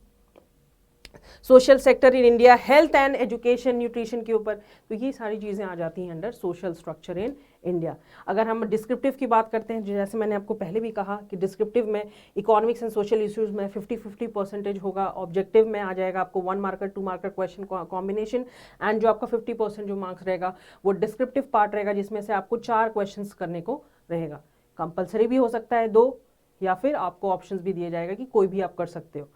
social sector in India, health and education, nutrition के ऊपर, तो ये सारी चीज़ें आ जाती हैं under social structure in India. अगर हम डिस्क्रिप्टिव की बात करते हैं, जैसे मैंने आपको पहले भी कहा कि डिस्क्रिप्टिव में इकोनॉमिक्स एंड सोशल इश्यूज में 50-50% होगा, ऑब्जेक्टिव में आ जाएगा आपको 1 marker 2 marker question combination, and जो आपका 50% जो मार्क्स रहेगा वो डिस्क्रिप्टिव पार्ट रहेगा, जिसमें से आपको 4 क्वेश्चन करने को रहेगा। कंपल्सरी भी हो सकता है 2, या फिर आपको ऑप्शन भी दिए जाएगा कि कोई भी आप कर सकते हो।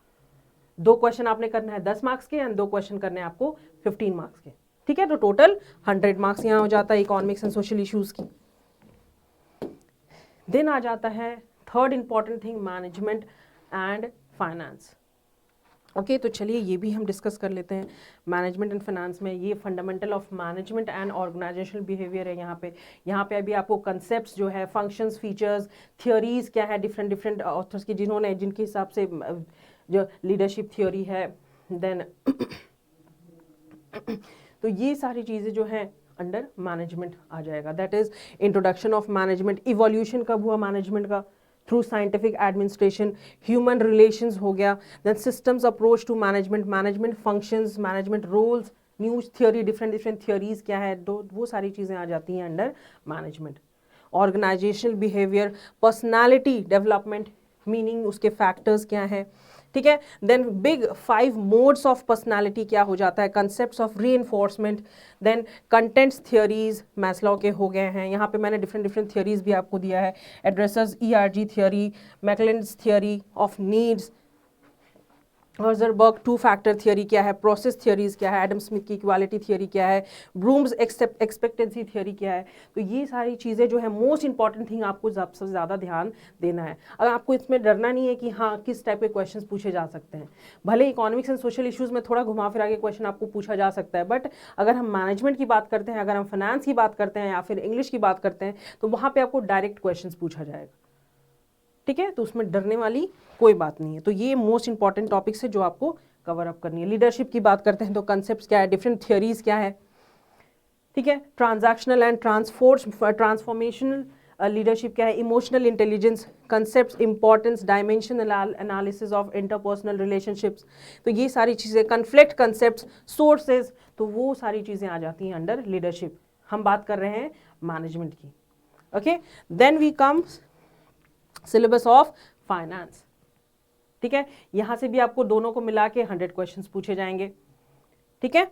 2 क्वेश्चन आपने करना है 10 मार्क्स के, एंड 2 क्वेश्चन करने हैं आपको 15 मार्क्स के। ठीक है, तो टोटल 100 मार्क्स यहाँ हो जाता है इकोनॉमिक्स एंड सोशल इश्यूज की। देन आ जाता है third important thing, management and finance. Okay, तो चलिए ये भी हम डिस्कस कर लेते हैं। मैनेजमेंट एंड फाइनेंस में ये fundamental of management and organisational behaviour है। यहाँ पे अभी आपको कंसेप्ट्स जो है, फंक्शंस, फीचर्स, थियोरीज क्या है, डिफरेंट डिफरेंट ऑथर्स की, जिनके हिसाब से जो लीडरशिप थ्योरी है, देन तो ये सारी चीज़ें जो है अंडर मैनेजमेंट आ जाएगा। That is introduction of management, evolution कब हुआ मैनेजमेंट का, through scientific administration, human relations हो गया, then systems approach to management, management functions, management roles, news theory, different different theories क्या है, वो सारी चीज़ें आ जाती हैं under management. Organisational behaviour, personality development, meaning उसके फैक्टर्स क्या है। ठीक है, then big 5 modes of personality क्या हो जाता है, concepts of reinforcement, then contents theories Maslow के हो गए हैं। यहाँ पे मैंने डिफरेंट डिफरेंट थियोरीज भी आपको दिया है, addressers ERG theory, McClelland's theory of needs, Herzberg 2 factor theory क्या है, प्रोसेस थियोरीज क्या है, एडम स्मिथ की इक्वालिटी थियोरी क्या है, ब्रूम्स एक्सपेक्टेंसी थियोरी क्या है। तो ये सारी चीज़ें जो है मोस्ट इंपॉर्टेंट थिंग आपको सबसे ज़्यादा ध्यान देना है। अगर आपको इसमें डरना नहीं है कि हाँ किस टाइप के क्वेश्चंस पूछे जा सकते हैं, भले इकोनॉमिक्स एंड सोशल इश्यूज़ में थोड़ा घुमा फिरा के क्वेश्चन आपको पूछा जा सकता है, बट अगर हम मैनेजमेंट की बात करते हैं, अगर हम फाइनेंस की बात करते हैं, या फिर इंग्लिश की बात करते हैं, तो वहाँ पर आपको डायरेक्ट क्वेश्चन पूछा जाएगा। ठीक है, तो उसमें डरने वाली कोई बात नहीं है। तो ये मोस्ट इंपॉर्टेंट टॉपिक्स है जो आपको कवर अप करनी है। लीडरशिप की बात करते हैं तो कंसेप्ट्स क्या है, डिफरेंट थियोरीज क्या है। ठीक है, ट्रांजैक्शनल एंड ट्रांसफॉर्मेशनल लीडरशिप क्या है, emotional intelligence, concepts, importance, dimension analysis of interpersonal relationships, तो ये सारी चीज़ें, कन्फ्लिक्ट कंसेप्ट्स, सोर्सेज, तो वो सारी चीज़ें आ जाती हैं अंडर लीडरशिप। हम बात कर रहे हैं मैनेजमेंट की। Okay, then we come syllabus of finance. ठीक है, यहां से भी आपको दोनों को मिला के 100 क्वेश्चंस पूछे जाएंगे। ठीक है,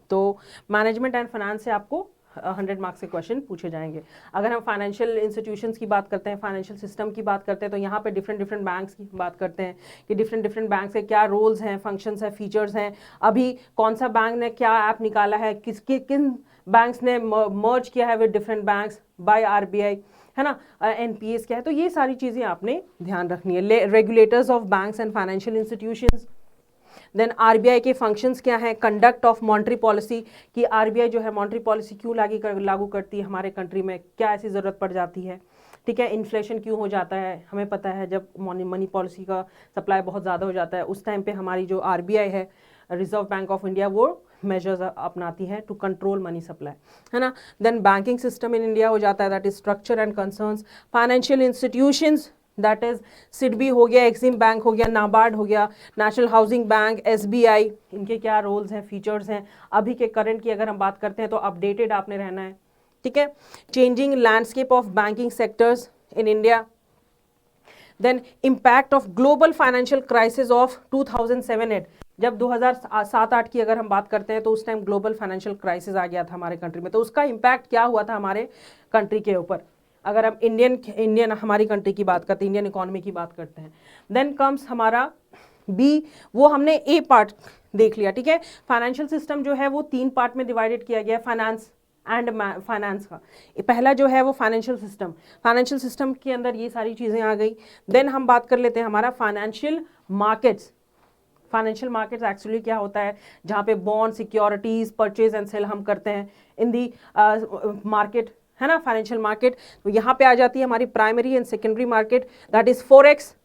तो मैनेजमेंट एंड फाइनेंस से आपको 100 मार्क्स के क्वेश्चन पूछे जाएंगे। अगर हम फाइनेंशियल इंस्टीट्यूशंस की बात करते हैं, फाइनेंशियल सिस्टम की बात करते हैं, तो यहाँ पे डिफरेंट डिफरेंट बैंक्स की बात करते हैं कि डिफरेंट डिफरेंट बैंक्स के क्या रोल्स हैं, फंक्शंस हैं, फीचर्स हैं, अभी कौन सा बैंक ने क्या ऐप निकाला है, किन बैंक्स ने मर्ज किया है with different banks by RBI, है ना, एनपीएस क्या है। तो ये सारी चीज़ें आपने ध्यान रखनी है। Regulators of banks and financial institutions, then RBI के फंक्शंस क्या हैं, कंडक्ट ऑफ मॉनेटरी पॉलिसी कि आरबीआई जो है मॉनेटरी पॉलिसी क्यों लागू करती है हमारे कंट्री में, क्या ऐसी ज़रूरत पड़ जाती है, ठीक है। इन्फ्लेशन क्यों हो जाता है, हमें पता है जब मनी पॉलिसी का सप्लाई बहुत ज़्यादा हो जाता है उस टाइम पे हमारी जो आरबीआई है, रिजर्व बैंक ऑफ इंडिया, वो मेजर्स अपनाती है टू कंट्रोल मनी सप्लाई, है ना। Then banking system in India हो जाता है, that is structure and concerns. Financial institutions, that is SIDBI हो गया, एक्सिम बैंक हो गया, नाबार्ड हो गया, नेशनल हाउसिंग बैंक, एसबीआई, इनके क्या रोल्स हैं, फीचर्स हैं। अभी के करंट की अगर हम बात करते हैं तो अपडेटेड आपने रहना है, ठीक है। Changing landscape of banking sectors in India, then impact of global financial crisis of 2007-8, जब 2007-8 की अगर हम बात करते हैं तो उस टाइम ग्लोबल फाइनेंशियल क्राइसिस आ गया था हमारे कंट्री में, तो उसका इम्पैक्ट क्या हुआ था हमारे कंट्री के ऊपर, अगर हम इंडियन हमारी कंट्री की बात करते हैं, इंडियन इकोनॉमी की बात करते हैं। देन कम्स हमारा बी, वो हमने ए पार्ट देख लिया, ठीक है। फाइनेंशियल सिस्टम जो है वो 3 पार्ट में डिवाइडेड किया गया है, फाइनेंस का। पहला जो है वो फाइनेंशियल सिस्टम के अंदर ये सारी चीज़ें आ गई। देन हम बात कर लेते हैं हमारा फाइनेंशियल मार्केट्स एक्चुअली क्या होता है, जहाँ पे bond, securities, purchase and sale हम करते हैं इन दी मार्केट, है ना, फाइनेंशियल मार्केट। तो यहाँ पे आ जाती है हमारी primary and secondary market, that is forex,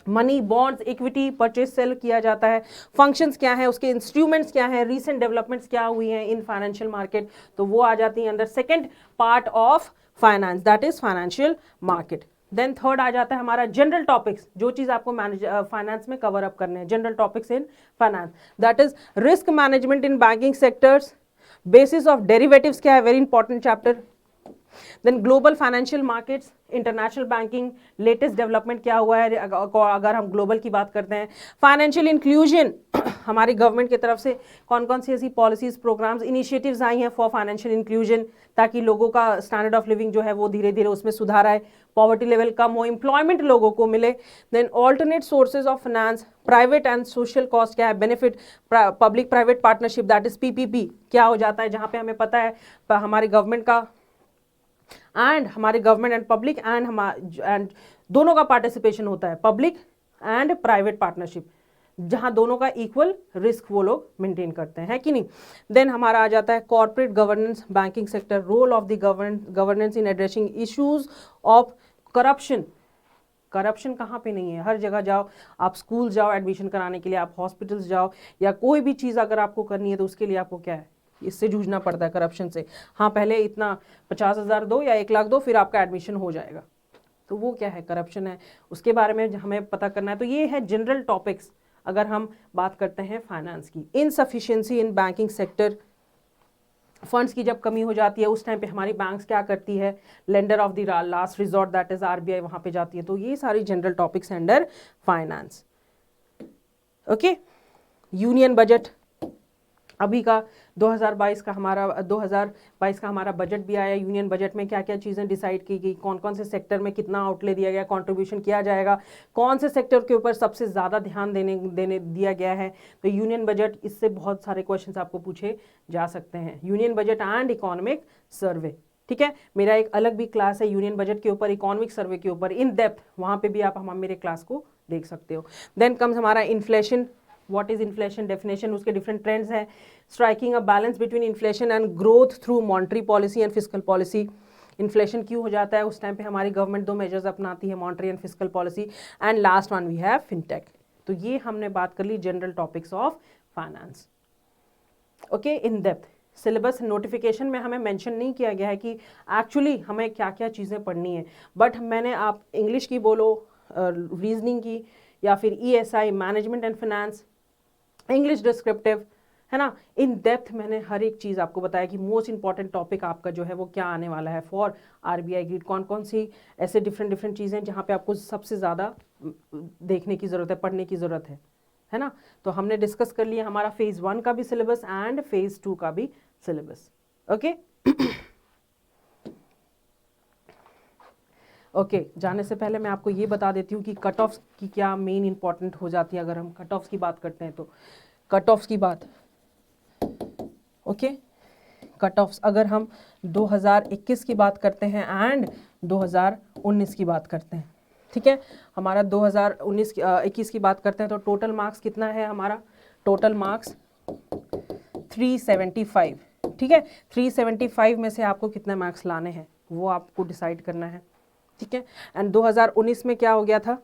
money, bonds, equity, purchase sale किया जाता है। फंक्शंस क्या है, उसके इंस्ट्रूमेंट्स क्या है, रीसेंट डेवलपमेंट्स क्या हुई हैं इन फाइनेंशियल मार्केट, तो वो आ जाती है अंदर second part of finance, that is financial market. Then third आ जाता है हमारा जनरल टॉपिक्स, जो चीज आपको फाइनेंस में कवर अप करने हैं, general topics in finance, that is risk management in banking sectors, basis of derivatives क्या है, very important chapter. Then global financial markets, international banking, latest development क्या हुआ है अगर हम ग्लोबल की बात करते हैं। फाइनेंशियल इंक्लूजन, हमारी गवर्नमेंट की तरफ से कौन कौन सी ऐसी पॉलिसीज, प्रोग्राम्स, इनिशिएटिव्स आई हैं फॉर फाइनेंशियल इंक्लूजन, ताकि लोगों का स्टैंडर्ड ऑफ लिविंग जो है वो धीरे धीरे उसमें सुधार आए, पॉवर्टी लेवल कम हो, एम्प्लॉयमेंट लोगों को मिले। Then alternate sources of finance, private and social cost क्या है, benefit, public private partnership, that is PPP क्या हो जाता है, जहाँ पे हमें पता है हमारे गवर्नमेंट का एंड हमारे गवर्नमेंट एंड पब्लिक एंड दोनों का पार्टिसिपेशन होता है, पब्लिक एंड प्राइवेट पार्टनरशिप, जहां दोनों का इक्वल रिस्क वो लोग मेंटेन करते हैं, कि नहीं। देन हमारा आ जाता है corporate governance, banking sector, role of the governance in addressing issues of corruption. Corruption कहाँ पे नहीं है, हर जगह जाओ, आप स्कूल जाओ एडमिशन कराने के लिए, आप हॉस्पिटल्स जाओ, या कोई भी चीज़ अगर आपको करनी है तो उसके लिए आपको क्या है, इससे जूझना पड़ता है, करप्शन से। हाँ, पहले इतना 50,000 दो या 1 लाख दो, फिर आपका एडमिशन हो जाएगा, तो वो क्या है, करप्शन है, उसके बारे में हमें पता करना है। तो ये है जनरल टॉपिक्स अगर हम बात करते हैं फाइनेंस की। Insufficiency in banking sector, funds की जब कमी हो जाती है उस टाइम पे हमारी बैंक्स क्या करती है, lender of the last resort that is RBI, वहां पे जाती है। तो ये सारी general topics under finance. Okay, union budget, अभी का 2022 का हमारा बजट भी आया। यूनियन बजट में क्या क्या चीज़ें डिसाइड की गई, कौन कौन से सेक्टर में कितना आउटले दिया गया, कंट्रीब्यूशन किया जाएगा, कौन से सेक्टर के ऊपर सबसे ज़्यादा ध्यान देने दिया गया है। तो यूनियन बजट, इससे बहुत सारे क्वेश्चंस आपको पूछे जा सकते हैं। Union budget and economic survey, ठीक है, मेरा एक अलग भी क्लास है यूनियन बजट के ऊपर, इकोनॉमिक सर्वे के ऊपर इन डेप्थ, वहाँ पे भी आप मेरे क्लास को देख सकते हो। देन कम्स हमारा inflation, what is inflation, definition, उसके डिफरेंट ट्रेंड्स हैं। Striking a balance between inflation and growth through monetary policy and fiscal policy. Inflation क्यों हो जाता है, उस टाइम पे हमारी गवर्नमेंट 2 मेजर्स अपनाती है, monetary and fiscal policy. And last one we have fintech. तो ये हमने बात कर ली general topics of finance. Okay, in depth. Syllabus notification में हमें मेंशन नहीं किया गया है कि एक्चुअली हमें क्या क्या चीज़ें पढ़नी है, बट मैंने आप इंग्लिश की बोलो, रीजनिंग की, या फिर ESI, management and finance, English descriptive, है ना, इन डेप्थ मैंने हर एक चीज़ आपको बताया कि मोस्ट इंपॉर्टेंट टॉपिक आपका जो है वो क्या आने वाला है फॉर आरबीआई ग्रिड, कौन कौन सी ऐसे डिफरेंट चीज़ें जहाँ पे आपको सबसे ज़्यादा देखने की ज़रूरत है, पढ़ने की ज़रूरत है ना। तो हमने डिस्कस कर लिया हमारा फेज़ 1 का भी सिलेबस एंड फेज़ 2 का भी सिलेबस। ओके। ओके जाने से पहले मैं आपको ये बता देती हूँ कि कट ऑफ्स की क्या मेन इंपॉर्टेंट हो जाती है अगर हम कट ऑफ्स की बात करते हैं तो। कट ऑफ्स की बात, ओके, कट ऑफ्स अगर हम 2021 की बात करते हैं एंड 2019 की बात करते हैं, ठीक है, हमारा 2019-21 की बात करते हैं तो टोटल मार्क्स कितना है हमारा, टोटल मार्क्स 375, ठीक है। 375 में से आपको कितने मार्क्स लाने हैं वो आपको डिसाइड करना है, ठीक है। एंड 2019 में क्या हो गया था,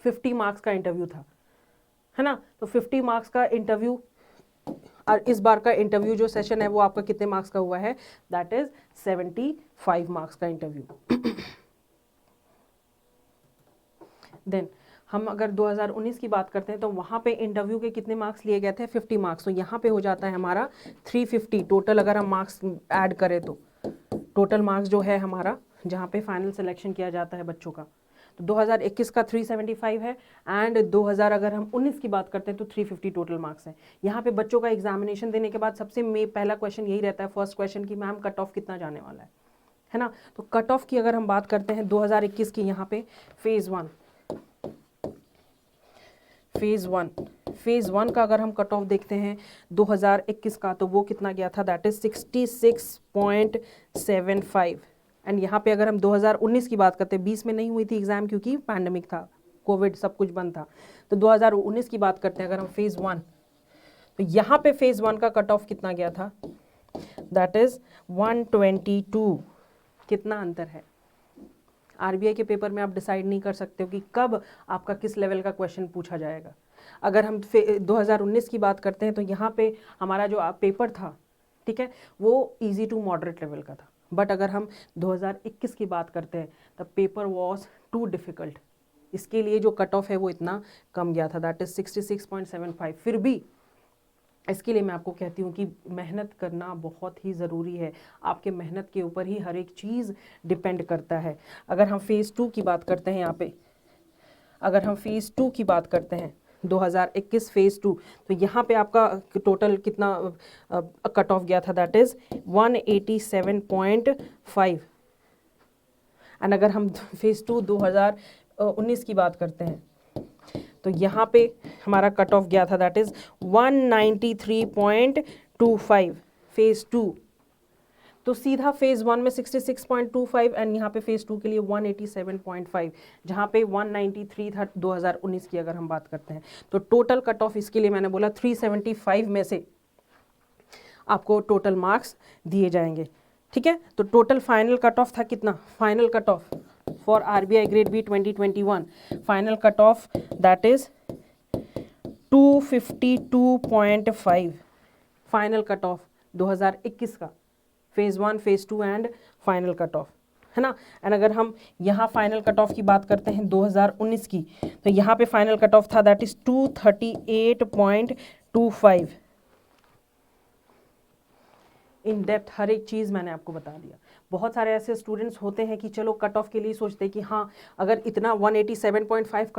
50 मार्क्स का इंटरव्यू था, है ना। तो 50 मार्क्स का इंटरव्यू, और इस बार का इंटरव्यू जो सेशन है वो आपका कितने मार्क्स का हुआ है, दैट इज 75 मार्क्स का इंटरव्यू। देन हम अगर 2019 की बात करते हैं तो वहाँ पे इंटरव्यू के कितने मार्क्स लिए गए थे, 50 मार्क्स। तो यहाँ पे हो जाता है हमारा 350 टोटल, अगर हम मार्क्स ऐड करें तो टोटल मार्क्स जो है हमारा, जहाँ पे फाइनल सिलेक्शन किया जाता है बच्चों का। तो 2021 का 375 है एंड 2000 अगर हम 19 की बात करते हैं तो 350 टोटल मार्क्स है। यहाँ पे बच्चों का एग्जामिनेशन देने के बाद सबसे पहला क्वेश्चन यही रहता है, फर्स्ट क्वेश्चन, कि मैम कट ऑफ कितना जाने वाला है ना। तो कट ऑफ की अगर हम बात करते हैं 2021 की, यहाँ पे फेज़ वन का अगर हम कट ऑफ देखते हैं 2021 का तो वो कितना गया था, दैट इज 66.75। एंड यहाँ पे अगर हम 2019 की बात करते हैं, 20 में नहीं हुई थी एग्जाम क्योंकि पैंडमिक था, कोविड सब कुछ बंद था। तो 2019 की बात करते हैं अगर हम फेज़ वन, तो यहाँ पे फेज़ वन का कट ऑफ कितना गया था, दैट इज 122। कितना अंतर है, आरबीआई के पेपर में आप डिसाइड नहीं कर सकते हो कि कब आपका किस लेवल का क्वेश्चन पूछा जाएगा। अगर हम 2019 की बात करते हैं तो यहाँ पे हमारा जो पेपर था, ठीक है, वो इजी टू मॉडरेट लेवल का था। बट अगर हम 2021 की बात करते हैं तब पेपर वॉज टू डिफ़िकल्ट, इसके लिए जो कट ऑफ है वो इतना कम गया था, दैट इज़ 66.75। फिर भी इसके लिए मैं आपको कहती हूँ कि मेहनत करना बहुत ही ज़रूरी है, आपके मेहनत के ऊपर ही हर एक चीज़ डिपेंड करता है। अगर हम फेज़ टू की बात करते हैं, यहाँ पे अगर हम फेज़ टू की बात करते हैं 2021 फेज़ टू, तो यहाँ पे आपका टोटल कितना कट ऑफ गया था, दैट इज़ 187.5। एंड अगर हम फेज़ टू 2019 की बात करते हैं तो यहाँ पे हमारा कट ऑफ गया था, दैट इज़ 193.25 फेज़ टू। तो सीधा फेज़ वन में 66.25 एंड यहाँ पे फेज़ टू के लिए 187.5, जहाँ पे 193 था 2019 की अगर हम बात करते हैं। तो टोटल कट ऑफ इसके लिए मैंने बोला 375 में से आपको टोटल मार्क्स दिए जाएंगे, ठीक है। तो टोटल फाइनल कट ऑफ था कितना, final cut off for RBI grade B 2021, final cut off that is 252.5, final cut off 2021 का, phase one phase two and final cut off, है ना। एंड अगर हम यहाँ फाइनल कट ऑफ की बात करते हैं 2019 की, तो यहाँ पे फाइनल कट ऑफ था दैट इज 238.25। इन डेप्थ हर एक चीज़ मैंने आपको बता दिया। बहुत सारे ऐसे स्टूडेंट्स होते हैं कि चलो कट ऑफ के लिए सोचते हैं कि हाँ अगर इतना 187.5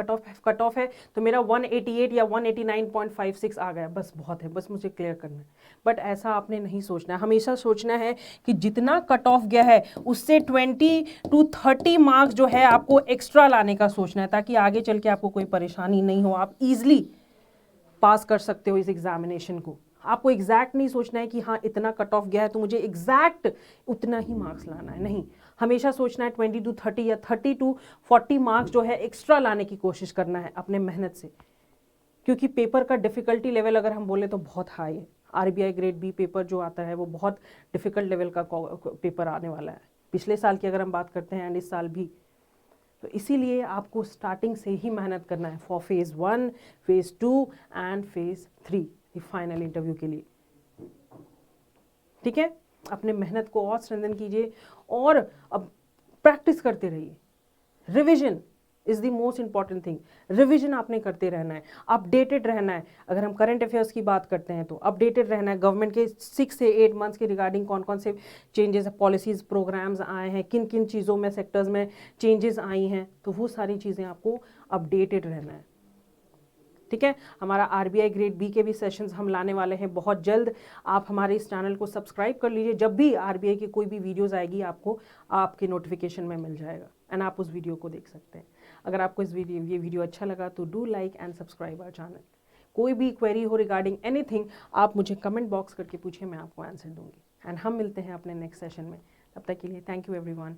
कट ऑफ है तो मेरा 188 या 189.56 आ गया, बस बहुत है, बस मुझे क्लियर करना है। बट ऐसा आपने नहीं सोचना है, हमेशा सोचना है कि जितना कट ऑफ गया है उससे 20 to 30 मार्क्स जो है आपको एक्स्ट्रा लाने का सोचना है, ताकि आगे चल के आपको कोई परेशानी नहीं हो, आप ईजिली पास कर सकते हो इस एग्जामिनेशन को। आपको एग्जैक्ट नहीं सोचना है कि हाँ इतना कट ऑफ गया है तो मुझे एग्जैक्ट उतना ही मार्क्स लाना है, नहीं, हमेशा सोचना है 20 to 30 या 30 to 40 मार्क्स जो है एक्स्ट्रा लाने की कोशिश करना है अपने मेहनत से, क्योंकि पेपर का डिफ़िकल्टी लेवल अगर हम बोले तो बहुत हाई है। आरबीआई ग्रेड बी पेपर जो आता है वो बहुत डिफ़िकल्ट लेवल का पेपर आने वाला है, पिछले साल की अगर हम बात करते हैं एंड इस साल भी। तो इसीलिए आपको स्टार्टिंग से ही मेहनत करना है for phase one, phase two and phase three, final interview के लिए, ठीक है। अपने मेहनत को और स्ट्रेंथन कीजिए और अब प्रैक्टिस करते रहिए। Revision is the most important thing, revision आपने करते रहना है, अपडेटेड रहना है। अगर हम करंट अफेयर्स की बात करते हैं तो अपडेटेड रहना है, गवर्नमेंट के 6 से 8 मंथ्स के रिगार्डिंग कौन कौन से चेंजेस, पॉलिसीज़, प्रोग्राम्स आए हैं, किन किन चीज़ों में, सेक्टर्स में चेंजेस आई हैं, तो वो सारी चीज़ें आपको अपडेटेड रहना है, ठीक है। हमारा आरबीआई ग्रेड बी के भी सेशंस हम लाने वाले हैं बहुत जल्द। आप हमारे इस चैनल को सब्सक्राइब कर लीजिए, जब भी आरबीआई की कोई भी वीडियोस आएगी आपको आपके नोटिफिकेशन में मिल जाएगा एंड आप उस वीडियो को देख सकते हैं। अगर आपको ये वीडियो अच्छा लगा तो do like and subscribe our channel. कोई भी क्वेरी हो रिगार्डिंग एनीथिंग आप मुझे कमेंट बॉक्स करके पूछिए, मैं आपको आंसर दूंगी। एंड हम मिलते हैं अपने नेक्स्ट सेशन में। तब तक के लिए थैंक यू एवरीवन।